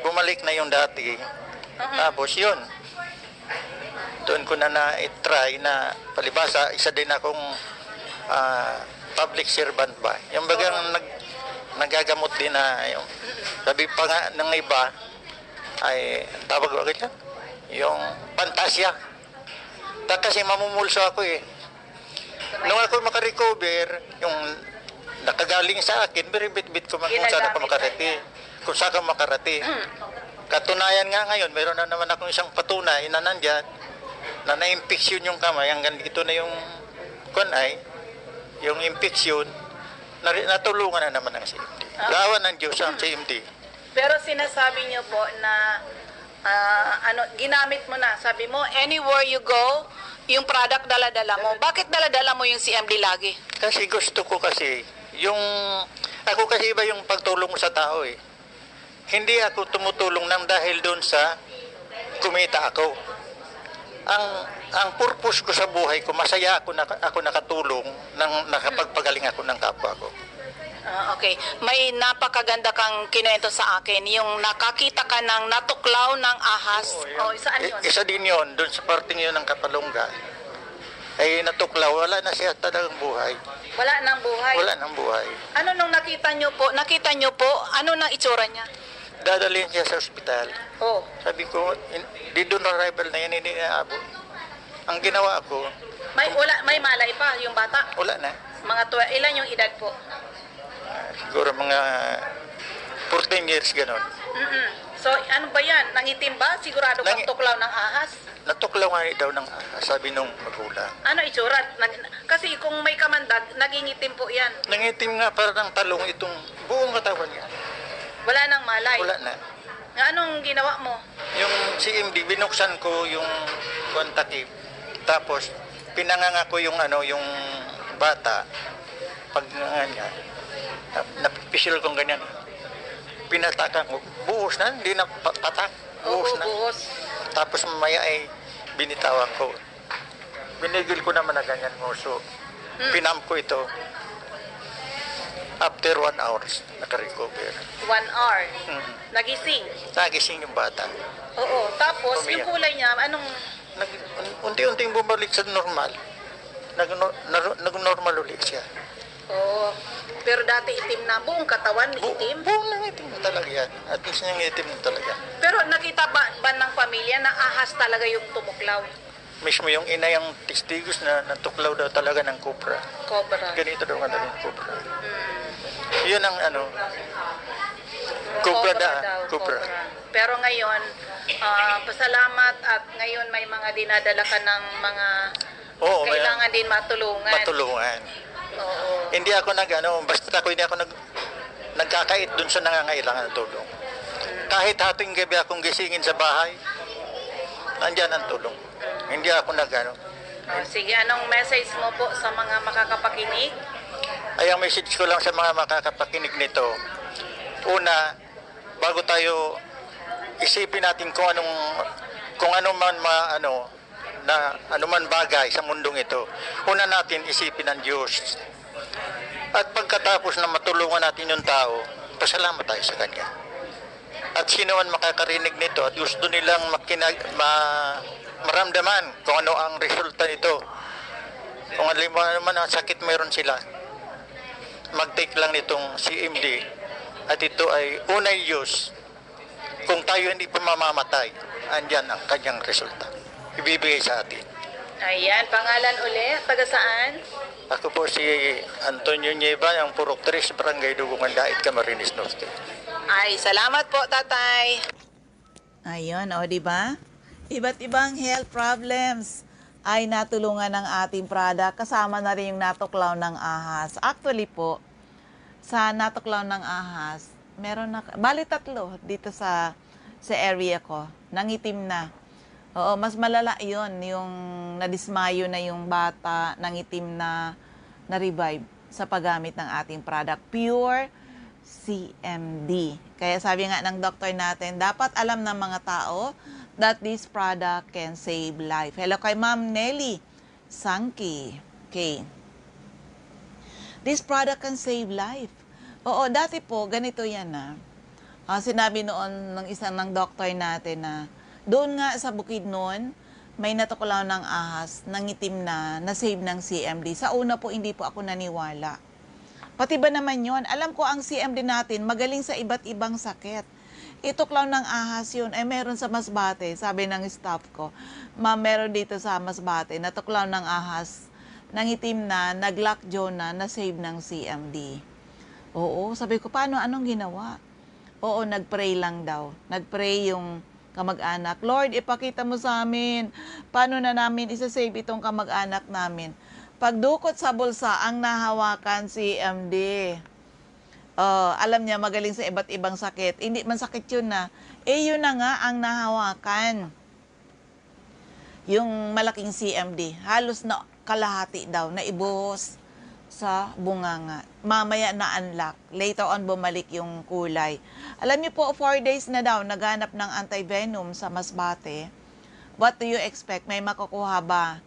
Bumalik na yung dati. Tapos yun. Doon ko na na-try na palibasa, isa din akong public servant ba. Yung bagang nagagamot din na yung, sabi pa nga ng iba, ay tawag ko agad yan, yung pantasya. Kasi mamumulso ako eh. Nung ako makarecover, yung nakagaling sa akin, biribit-bit ko kung saan ako makarati. Kung saan ako makarati. Katunayan nga ngayon, meron na naman akong isang patunay na nandyan, na na-infection yung kamay, hanggang dito na yung yung infection, natulungan na naman ng CMD. Gawa ng Diyos ang CMD. Pero sinasabi niyo po na ginamit mo na. Sabi mo, anywhere you go, yung product dala-dala mo. Bakit dala-dala mo yung CMD lagi? Kasi gusto ko kasi, ako kasi iba yung pagtulong sa tao eh. Hindi ako tumutulong nang dahil doon sa kumita ako. Ang purpose ko sa buhay ko, masaya ako nakatulong nang nakapagpagaling ako ng kapwa ko. Okay. May napakaganda kang kinuwento sa akin. Yung nakakita ka ng natuklaw ng ahas. Saan yun? Isa din yun, doon sa parting yun ng Kapalungga. Ay natuklaw, wala na siya talagang buhay. Wala nang buhay. Wala nang buhay. Ano nung nakita nyo po, ano nang itsura niya? Dadalhin siya sa ospital. Oh. Sabi ko, di doon arrival na yan, hindi naabot. Ang ginawa ko, May malay pa yung bata. wala na. Ilan yung edad po? Siguro mga 14 years ganon. So, ano ba yan? Nangitim ba? Sigurado kang tuklaw ng ahas? Natuklaw nga daw ng sabi nung magulang. Ano itsura? Kasi kung may kamandag, nagingitim po yan. Nangitim nga para ng talong itong buong katawan niya. Wala nang malay. Wala na. Anong ginawa mo? Yung CMD, binuksan ko yung takip. Tapos, pinanganga ko yung yung bata. Pag niya, napipisil kong ganyan. Pinatakan ko. Buhos na, hindi na patak. Buhos na. Buhos. Tapos mamaya ay binitawan ko. Binigil ko naman na ganyan nguso. Pinam ko ito. After 1 hour, nakarecover. 1 hour. Mm. Nagising. Nagising yung bata. Oo. Tapos, Umiyak. yung kulay niya, anong... Unti-unting bumalik sa normal. Nag-normal ulit siya. Oo. Pero dati itim na. Buong katawan itim. Buong lang itim na talaga yan. At least yung itim na talaga. Pero nakita ba ng pamilya na ahas talaga yung tumuklaw? Mismo yung ina yung testigos na natuklaw daw talaga ng cobra. Cobra. Ganito daw kadali yung cobra. Yun ang ano. Cobra daw, cobra. Pero ngayon, pasalamat at ngayon may mga dinadala ka ng mga Oo, kailangan din matulungan. matulungan. Oo. Hindi ako basta hindi ako nagkakait dun sa nangangailangan ng tulong. Kahit hating gabi akong gisingin sa bahay, nandyan ang tulong. Hindi ako Sige, anong message mo po sa mga makakapakinig? Ay, ang message ko lang sa mga makakapakinig nito, una, bago tayo isipin natin kung ano man bagay sa mundong ito, una natin isipin ang Diyos. At pagkatapos na matulungan natin yung tao, pasalamat tayo sa Kanya. At sino man makakarinig nito at gusto nilang maramdaman kung ano ang resulta nito, kung ano man ang sakit meron sila, mag-take lang nitong CMD at ito ay unay Diyos. Kung tayo hindi pa mamamatay, andyan ang kanyang resulta. Ibibigay sa atin. Ayan, pangalan ulit, taga saan? Ako po si Antonio Nieva, ang Purok 3, Barangay Dugungan, Dait, Camarines Norte. Ay, salamat po, tatay. Ayun, o, di ba? Iba't ibang health problems ay natulungan ng ating product. Kasama na rin yung natuklaw ng ahas. Actually po, sa natuklaw ng ahas, meron na, bali 3 dito sa area ko, nangitim na. Oo, mas malala yun, yung nadismayo na yung bata, nangitim na revive sa paggamit ng ating product. Pure CMD. Kaya sabi nga ng doktor natin, dapat alam ng mga tao that this product can save life. Hello kay Ma'am Nelly Sangki. Okay. This product can save life. Oo, dati po, ganito yan na. Sinabi noon ng isang ng doktor natin na doon nga sa bukid noon, may natuklaw ng ahas, nangitim na save ng CMD. Sa una po, hindi po ako naniwala. Pati ba naman yon? Alam ko ang CMD natin, magaling sa iba't ibang sakit. Ituklaw ng ahas yun, meron sa Masbate, sabi ng staff ko. Ma'am, meron dito sa Masbate, natuklaw ng ahas, nangitim na, nag-lockjaw na save ng CMD. Oo, sabi ko, paano, anong ginawa? Oo, nag-pray lang daw. Nag-pray yung kamag-anak. Lord, ipakita mo sa amin, paano na namin isa-save itong kamag-anak namin. Pagdukot sa bulsa, ang nahawakan si MD. Alam niya, magaling sa iba't ibang sakit. Hindi man sakit yun na. Yun na nga ang nahawakan. Yung malaking CMD, halos na kalahati daw, na ibuhos sa bunganga. Mamaya na-unlock. Later on, bumalik yung kulay. Alam niyo po, 4 days na daw, naghanap ng anti-venom sa Masbate. What do you expect? May makukuha ba?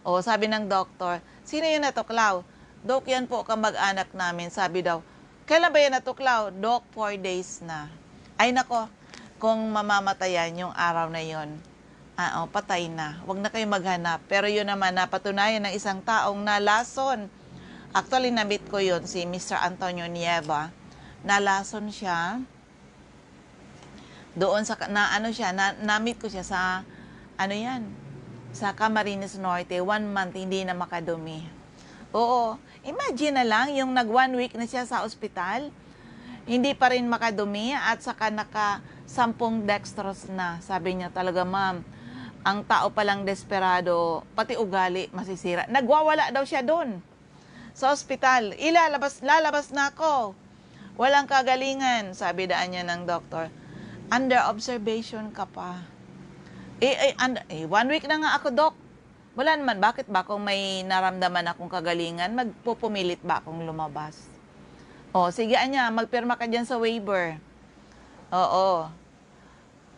O, sabi ng doktor, sino yung natuklaw? Dok, yan po kamag-anak namin. Sabi daw, kailan ba yan natuklaw? Dok, 4 days na. Ay nako, kung mamamatayan yung araw na yon, patay na. Huwag na kayo maghanap. Pero yun naman, napatunayan ng isang taong nalason. Actually, nabit ko yun, si Mr. Antonio Nieva. Nalason siya. Doon sa, na-meet ko siya sa, sa Camarines Norte. 1 month, hindi na makadumi. Oo, imagine na lang, yung nag 1 week na siya sa ospital, hindi pa rin makadumi at saka naka 10 dextrose na. Sabi niya talaga, ma'am, ang tao palang desperado, pati ugali masisira. Nagwawala daw siya doon sa ospital. Lalabas na ako. Walang kagalingan, sabi daan niya ng doktor. Under observation ka pa. 1 week na nga ako, Dok. Wala naman, bakit ba kung may naramdaman akong kagalingan, magpupumilit ba akong lumabas? Sige anya, magpirma ka dyan sa waiver. Oo.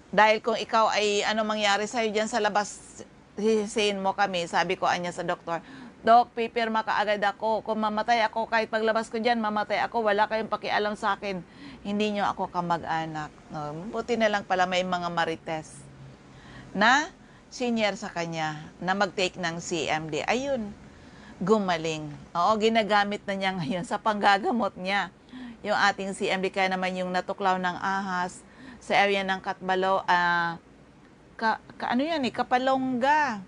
Dahil kung ikaw ay mangyari sa'yo dyan sa labas, hihisayin mo kami, sabi ko anya sa doktor, Dok, pipirma kaagad ako. Kung mamatay ako, kahit paglabas ko dyan, mamatay ako, wala kayong pakialam sa akin. Hindi nyo ako kamag-anak. No, buti na lang pala may mga marites na senior sa kanya na mag-take ng CMD. Ayun, gumaling. Oo, ginagamit na niya ngayon sa panggagamot niya. Yung ating CMD, kaya naman yung natuklaw ng ahas sa area ng Katbalo, ano yan Kapalongga.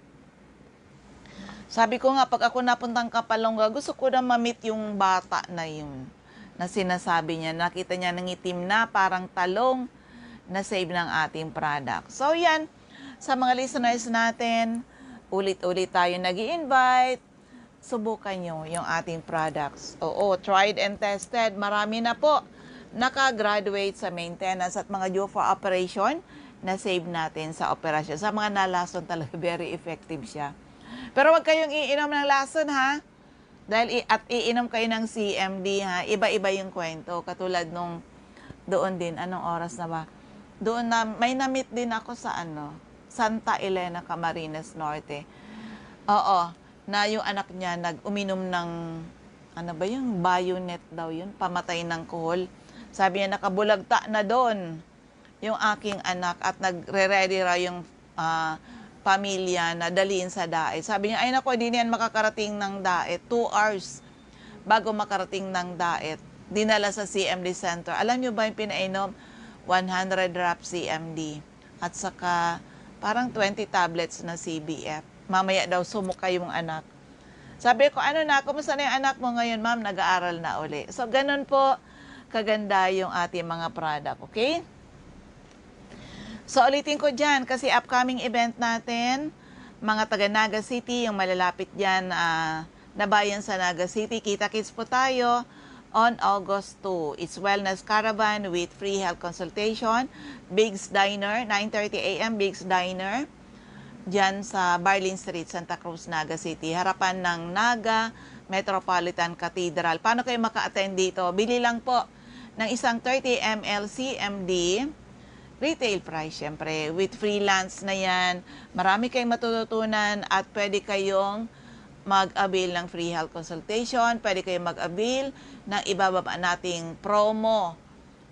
Sabi ko nga, pag ako napuntang Kapalongga, gusto ko na ma-meet yung bata na yun na sinasabi niya. Nakita niya ng itim na parang talong na save ng ating product. So yan, sa mga listeners natin, ulit-ulit tayo nag-i-invite. Subukan nyo yung ating products. Oo, tried and tested. Marami na po nakagraduate sa maintenance at mga due for operation na save natin sa operasyon. Sa mga nalason talaga, very effective siya. Pero wag kayong iinom ng lason ha. Dahil iinom kayo ng CMD ha. Iba-iba yung kwento. Katulad nung doon din, anong oras na ba? Doon na, may na-meet din ako sa Santa Elena, Camarines Norte. Oo, na yung anak niya nag-uminom ng, bayonet daw yun, pamatay ng kohol. Sabi niya, nakabulagta na doon yung aking anak at nagre-ready ra yung pamilya na daliin sa daet. Sabi niya, ay nako, di niyan makakarating ng daet. 2 hours bago makarating ng daet. Dinala sa CMD Center. Alam niyo ba yung pinainom? 100 wrap CMD. At saka parang 20 tablets na CBF. Mamaya daw sumuka yung anak. Sabi ko, kumusta na yung anak mo ngayon, ma'am? Nag-aaral na uli. So, ganun po kaganda yung ating mga product. Okay? So, ulitin ko dyan, kasi upcoming event natin, mga taga Naga City, yung malalapit dyan na bayan sa Naga City, kita-kits po tayo on August 2. It's Wellness Caravan with free health consultation, Big's Diner, 9:30 a.m. Big's Diner, dyan sa Barlin Street, Santa Cruz, Naga City, harapan ng Naga Metropolitan Cathedral. Paano kayo maka-attend dito? Bili lang po ng isang 30 ml CMD, retail price, syempre. With freelance na yan, marami kayong matututunan at pwede kayong mag-avail ng free health consultation. Pwede kayong mag-avail ng ibababa nating promo.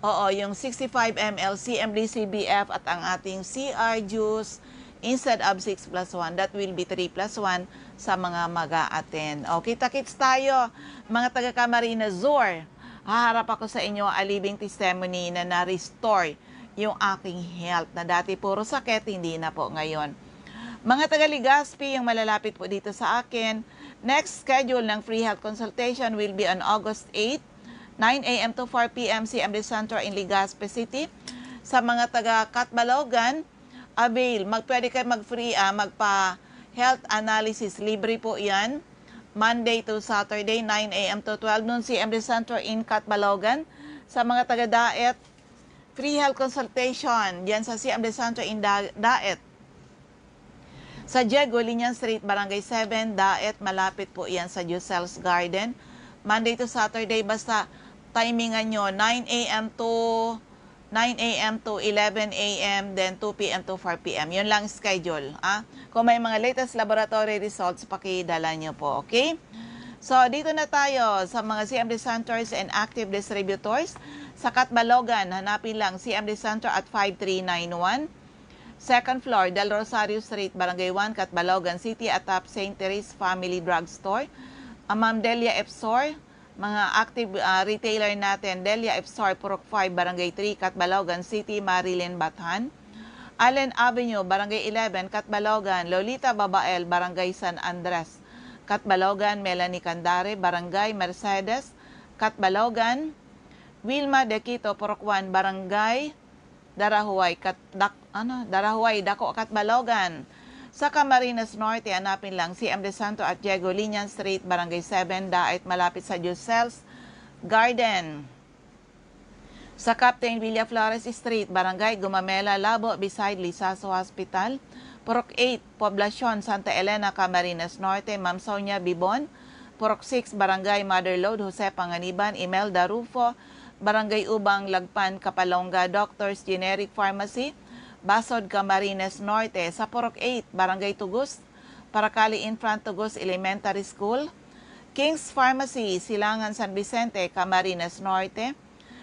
Oo, yung 65 ml CMD CBF at ang ating CR juice instead of 6+1, that will be 3+1 sa mga mag-a-attend. O, kita-kits tayo, mga taga-Camarines Sur. Haharap ako sa inyo, a living testimony na na-restore yung aking health na dati puro sakit, hindi na po ngayon. Mga taga-Legazpi, yung malalapit po dito sa akin, next schedule ng free health consultation will be on August 8, 9 a.m. to 4 p.m. CMD Center in Legazpi City. Sa mga taga-Katbalogan, avail, pwede kayo magpa-health analysis, libre po yan. Monday to Saturday, 9 a.m. to 12 noon, CMD Center in Katbalogan. Sa mga taga-Daet, free health consultation, yan sa CMD Center in Daet. Sa Diego, Liñan Street, Barangay 7, Daet, malapit po yan sa Jusel's Garden. Monday to Saturday, basta timingan nyo, 9 a.m. to 11 a.m., then 2 p.m. to 4 p.m. Yun lang schedule. Kung may mga latest laboratory results, pakidala nyo po, okay? So, dito na tayo sa mga CMD centers and active distributors. Sa Katbalogan, hanapin lang CMD Center at 5391. Second floor, Del Rosario Street, Barangay 1, Katbalogan City, atop St. Therese Family Drug Store. Ma'am Delia Epsor, mga active retailer natin, Delia Epsor, Purok 5, Barangay 3, Katbalogan City, Marilyn Bathan. Allen Avenue, Barangay 11, Katbalogan, Lolita Babael, Barangay San Andres, Katbalogan, Melanie Candare, Barangay Mercedes, Katbalogan, Wilma De Quito, Purok 1, Barangay Darahuay, Darahuay, Dako, Katbalogan. Sa Camarines Norte, hanapin lang CMD Santo at Diego Liñan Street, Barangay 7, Daet, malapit sa Jusel's Garden. Sa Captain Villaflores Street, Barangay Gumamela, Labo, beside Lisaso Hospital. Purok 8, Poblacion, Santa Elena, Camarines Norte, Ma'am Sonia Bibon. Purok 6, Barangay Mother Lode, Jose Panganiban, Imelda Rufo, Barangay Ubang, Lagpan, Kapalongga, Doctors Generic Pharmacy, Basod, Camarines Norte. Sa Purok 8, Barangay Tugus, Paracali in front Tugos Elementary School. King's Pharmacy, Silangan, San Vicente, Camarines Norte.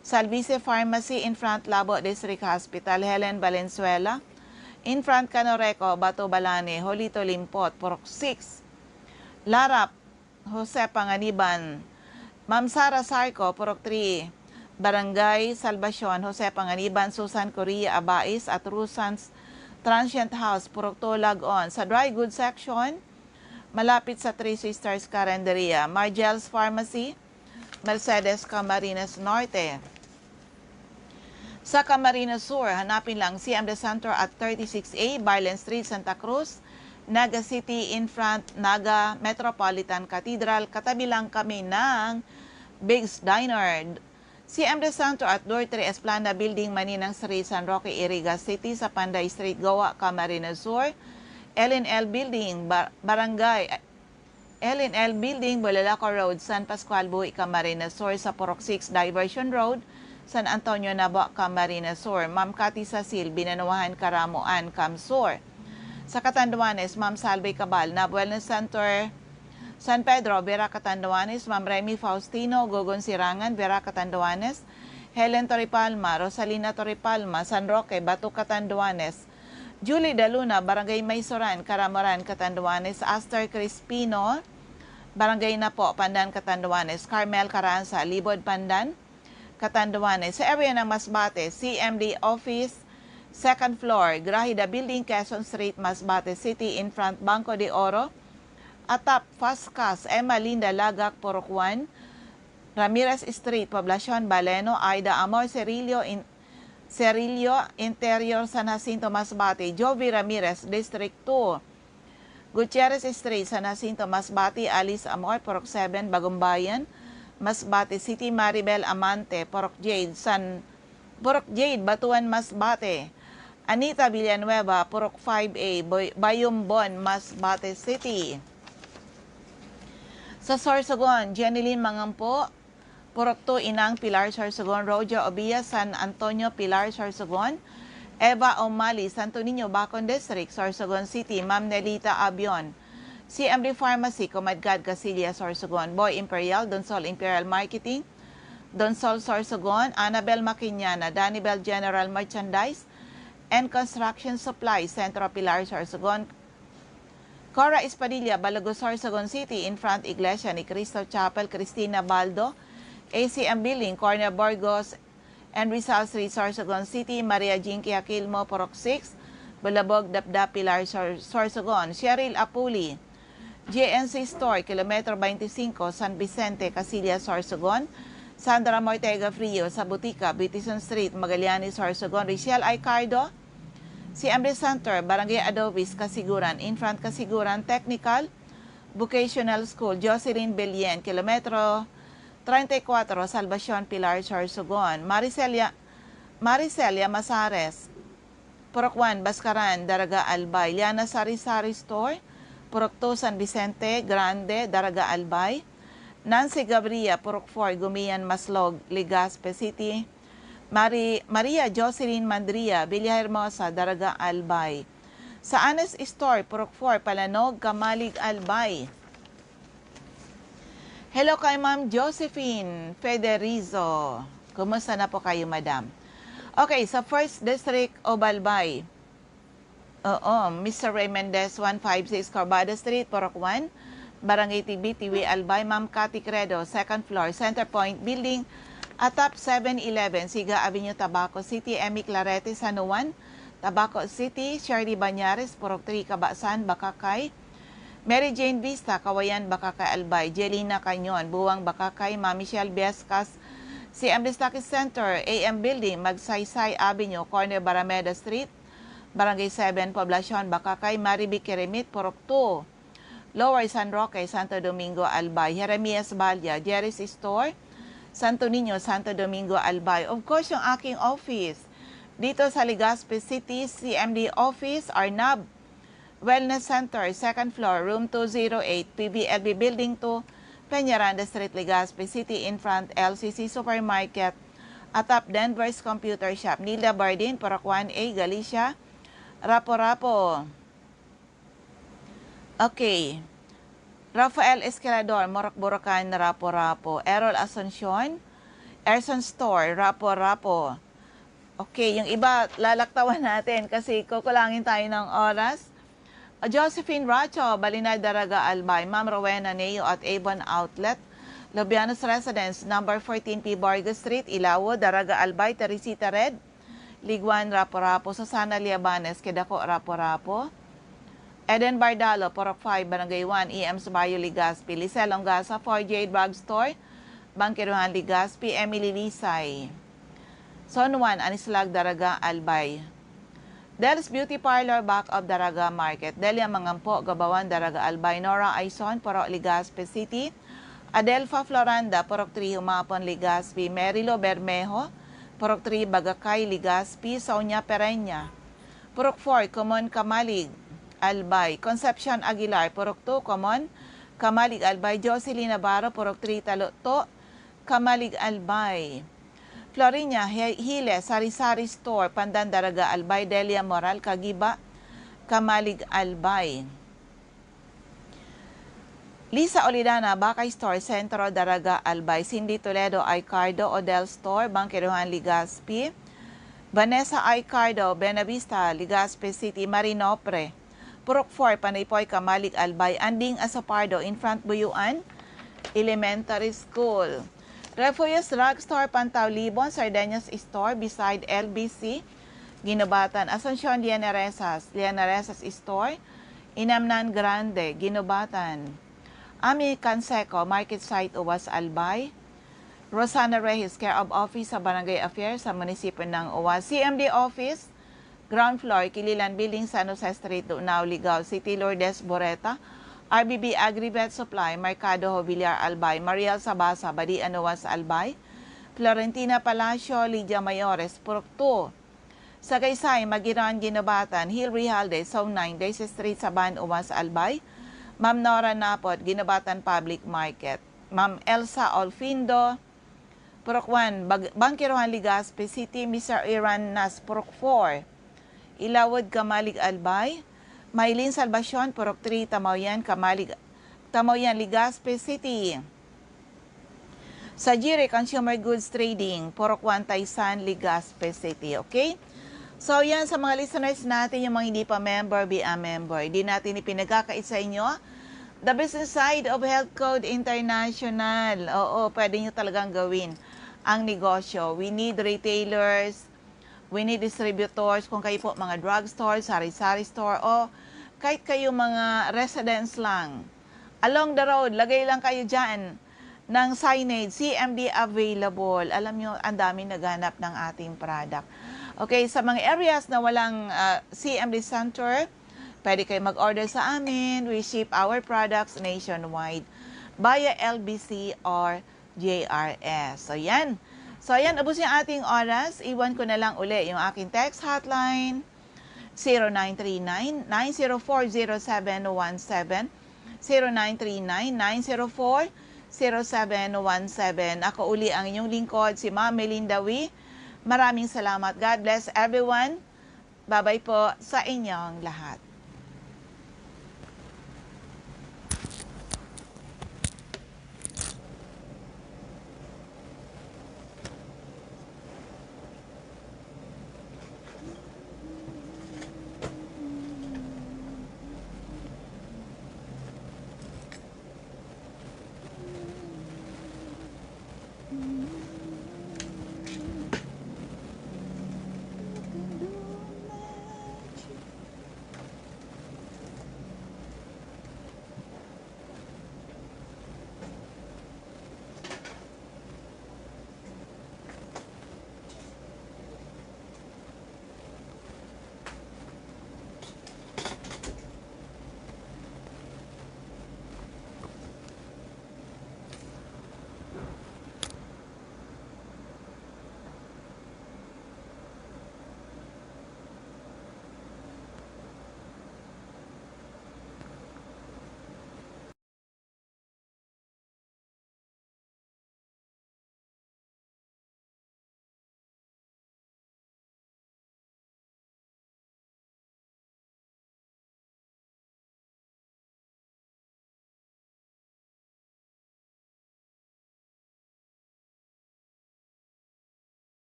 Salvice Pharmacy in front Labo District Hospital, Helen Valenzuela. In front Canoreco, Bato Balane, Holito Limpot, Purok 6. Larap, Jose Panganiban. Ma'am Sara Sarco, Purok 3. Barangay Salvacion, Jose Panganiban, Susan Correa Abais at Rusans Transient House, Purok 2, Lagon. Sa dry goods section, malapit sa Three Sisters Carinderia, Margel's Pharmacy, Mercedes, Camarines Norte. Sa Camarines Sur, hanapin lang CMD Center at 36A, Barlen Street, Santa Cruz, Naga City in front, Naga Metropolitan Cathedral. Katabi lang kami ng Big's Diner. CMD Center at Door 3 Esplana Building, Maninang Street, San Roque, Iriga City. Sa Panday Street, Goa, Camarines Sur. LNL Building, Barangay LNL Building, Bolalaco Road, San Pascual, Buhi, Camarines Sur. Sa Purok 6 Diversion Road, San Antonio, Nabo, Camarines Sur. Ma'am Cathy Sasil, Binanuahan, Karamuan, Camsur. Sa Catanduanes, Ma'am Salve Cabal, Nab Wellness Center, San Pedro, Vera Catanduanes. Ma'am Remy Faustino, Gogon Sirangan, Vera Catanduanes. Helen Torripalma, Rosalina Torripalma, San Roque, Batu Catanduanes. Julie Daluna, Barangay Maysoran, Karamoran, Catanduanes. Aster Crispino, Barangay Napo, Pandan, Catanduanes. Carmel Caranza, Libod, Pandan, Catanduanes. Sa area ng Masbate, CMD Office, second floor, Grahida Building, Quezon Street, Masbate City, in front Banco de Oro. Atap, Fastcas, Emma Linda Lagak, Purok 1, Ramirez Street, Poblacion, Baleno, Aida Amor, Cerillo, Interior, San Jacinto, Masbate. Jovi Ramirez, District 2, Gutierrez Street, San Jacinto, Masbate. Alice Amor, Purok 7, Bagumbayan, Masbate City. Maribel Amante, Purok Jade, Batuan, Masbate. Anita Villanueva, Purok 5A, Bayumbon, Masbate City. Sa Sorsogon, Jeneline Mangampo, Purok 2, Inang, Pilar, Sorsogon. Roja Obia, San Antonio, Pilar, Sorsogon. Eva Omali, Santo Niño, Bacon District, Sorsogon City. Ma'am Nelita Abion, CMD Pharmacy, Comadgad, Casilia, Sorsogon. Boy Imperial, Donsol Imperial Marketing, Donsol, Sorsogon. Annabel Maquiñana, Danibel General Merchandise and Construction Supply, Centro Pilar, Sorsogon. Cora Espadilla, Balago, Sorsogon City, in front Iglesia ni Cristo Chapel. Cristina Baldo, ACM Building, Corner Burgos and Rizal Street, Sorsogon City. Maria Jinky Aquilmo, Purok 6, Balabog, Dapdap, Pilar, Sorsogon. Cheryl Apuli, JNC Store, Kilometro 25, San Vicente, Casillas, Sorsogon. Sandra Mortega Frio, sa Butika, Bitison Street, Magallanes, Sorsogon. Richelle Aicardo, CMD Center, Barangay Adobis, Kasiguran, in front Kasiguran Technical Vocational School. Jocelyn Belien, Kilometro 34, Salvacion, Pilar, Sorsogon. Maricelia Masares, Purok 1, Baskaran, Daraga Albay. Liana Sari-Sari Store, Purok 2, San Vicente Grande, Daraga Albay. Nancy Gabria, Purok 4, Gumian, Maslog, Legazpi City. Maria Jocelyn Mandria, Villahermosa, Daraga Albay. Sa Anes Store, Purok 4, Palanog, Kamalig, Albay. Hello kay Ma'am Josephine Federizo. Kumusta na po kayo, Madam? Okay, sa First District, Obalbay. Mr. Ray Mendez, 156 Corbada Street, Purok 1, Barangay Tibi, Albay. Ma'am Cathy Credo, second floor, Center Point Building, Atap 711, Siga Avenue, Tabaco City. Emmy Clarete, San Juan, Tabaco City. Shirley Banyares, Purok 3, Kabasan, Bakakay. Mary Jane Vista, Kawayan, Bakakay, Albay. Jelina Canyon, Buwang, Bakakay. Ma'am Michelle Biascas, CMD Stockist Center, AM Building, Magsaysay Avenue, Corner Barameda Street, Barangay 7, Poblacion, Bakakay. Maribi Keremit, Purok 2, Lower San Roque, Santo Domingo, Albay. Jeremias Balya, Jerry's Store, Santo Niño, Santo Domingo, Albay. Of course, yung aking office dito sa Legazpi City, CMD Office, Arnab Wellness Center, second floor, room 208, PBLB Building 2, Peñaranda Street, Legazpi City, in front LCC Supermarket, atap Denver's Computer Shop. Nilda Bardin, Purok 1A, Galicia. Rapo-Rapo, Okay. Rafael Escalador, Morok-Borocan, Rapo-Rapo. Errol Asuncion, Erson Store, Rapo-Rapo. Okay, yung iba, lalaktawan natin kasi kukulangin tayo ng oras. Josephine Racho, Balinay, Daraga, Albay. Ma'am Rowena Neo at Avon Outlet. Lobianos Residence, number 14P Borges Street, Ilawo, Daraga, Albay, Teresita Red. Liguan, Rapo-Rapo. Susana Liabanes, Kedako, Rapo-Rapo. Eden Bardalo, Porok 5, Barangay 1, EM's Bayo, Legazpi. Lisel Ongasa, 4J Drugstore, Bangkiruhan, Legazpi. Emily Lisay. Son 1, Anislag, Daraga, Albay. Del's Beauty Parlor, back of Daraga Market. Delia Mangampo, Gabawan, Daraga, Albay. Nora Aison, Porok, Legazpi City. Adelfa Floranda, Porok 3, Humapon, Legazpi. Merilo Bermejo, Porok 3, Bagakay, Legazpi. Sonia Pereña. Porok 4, Common, Kamalig, Albay. Concepcion Aguilar, Porok 2, Common, Kamalig, Albay. Jocelyn Navarro, Porok 3, Taluto, Kamalig, Albay. Florinia Hile, Sari-Sari Store, Pandan, Daraga, Albay. Delia Moral, Kagiba, Kamalig, Albay. Lisa Olidana, Bakay Store, Centro, Daraga, Albay. Cindy Toledo, Icardo, Odell Store, Bangkiruhan, Legazpi. Vanessa Icardo, Benavista, Legazpi City, Marinopre. Purok 4, Panaypoy, Kamalig, Albay. Anding Asopardo, in front Buyuan Elementary School. Refuyos Drugstore, Pantaw, Libon. Sardeñas Store, beside LBC, Ginobatan. Asuncion, Lianaresas Store, Inamnan Grande, Ginobatan. Ami Canseco, Market Site, Uwas, Albay. Rosana Reyes, Care of Office sa Barangay Affairs sa munisipyo ng Uwas. CMD Office, ground floor, Kililan Building, San Jose Street, Dunao, Ligao City. Lourdes Boreta, RBB Agribet Supply, Mercado Villar, Albay. Mariel Sabasa, Badian, Uwas, Albay. Florentina Palacio, Lydia Mayores, Purok 2. Sagaysay, Magiran, Ginobatan. Hill Rijalde, Zone 9, Daisy Street, Saban, Uwas, Albay. Ma'am Nora Napot, Ginobatan Public Market. Ma'am Elsa Olfindo, Purok 1, Bangkiruhan, Legazpi City. Mr. Iran Nas, Purok 4, Ilawod, Kamalig, Albay. Maylin Salvacion, Purok 3, Tamayan, Legazpi City. Sajiri Consumer Goods Trading, Purok 1, Taysan, Legazpi City. Okay? So, yan sa mga listeners natin, yung mga hindi pa member, be a member. Hindi natin ipinagkakait sa inyo the business side of Health Code International. Oo, pwede nyo talagang gawin ang negosyo. We need retailers, we need distributors, kung kayo po mga drugstore, sari-sari store, o kahit kayo mga residents lang. Along the road, lagay lang kayo dyan ng signage, CMD available. Alam nyo, ang dami naghanap ng ating product. Okay, sa mga areas na walang CMD Center, pwede kayo mag-order sa amin. We ship our products nationwide via LBC or JRS. So, yan. So, yan. Ubus yung ating oras. Iwan ko na lang uli yung aking text hotline, 0939-904-0717, 0939-904-0717. Ako uli ang inyong lingkod, si Ma'am Melinda Wee. Maraming salamat. God bless everyone. Bye-bye po sa inyong lahat.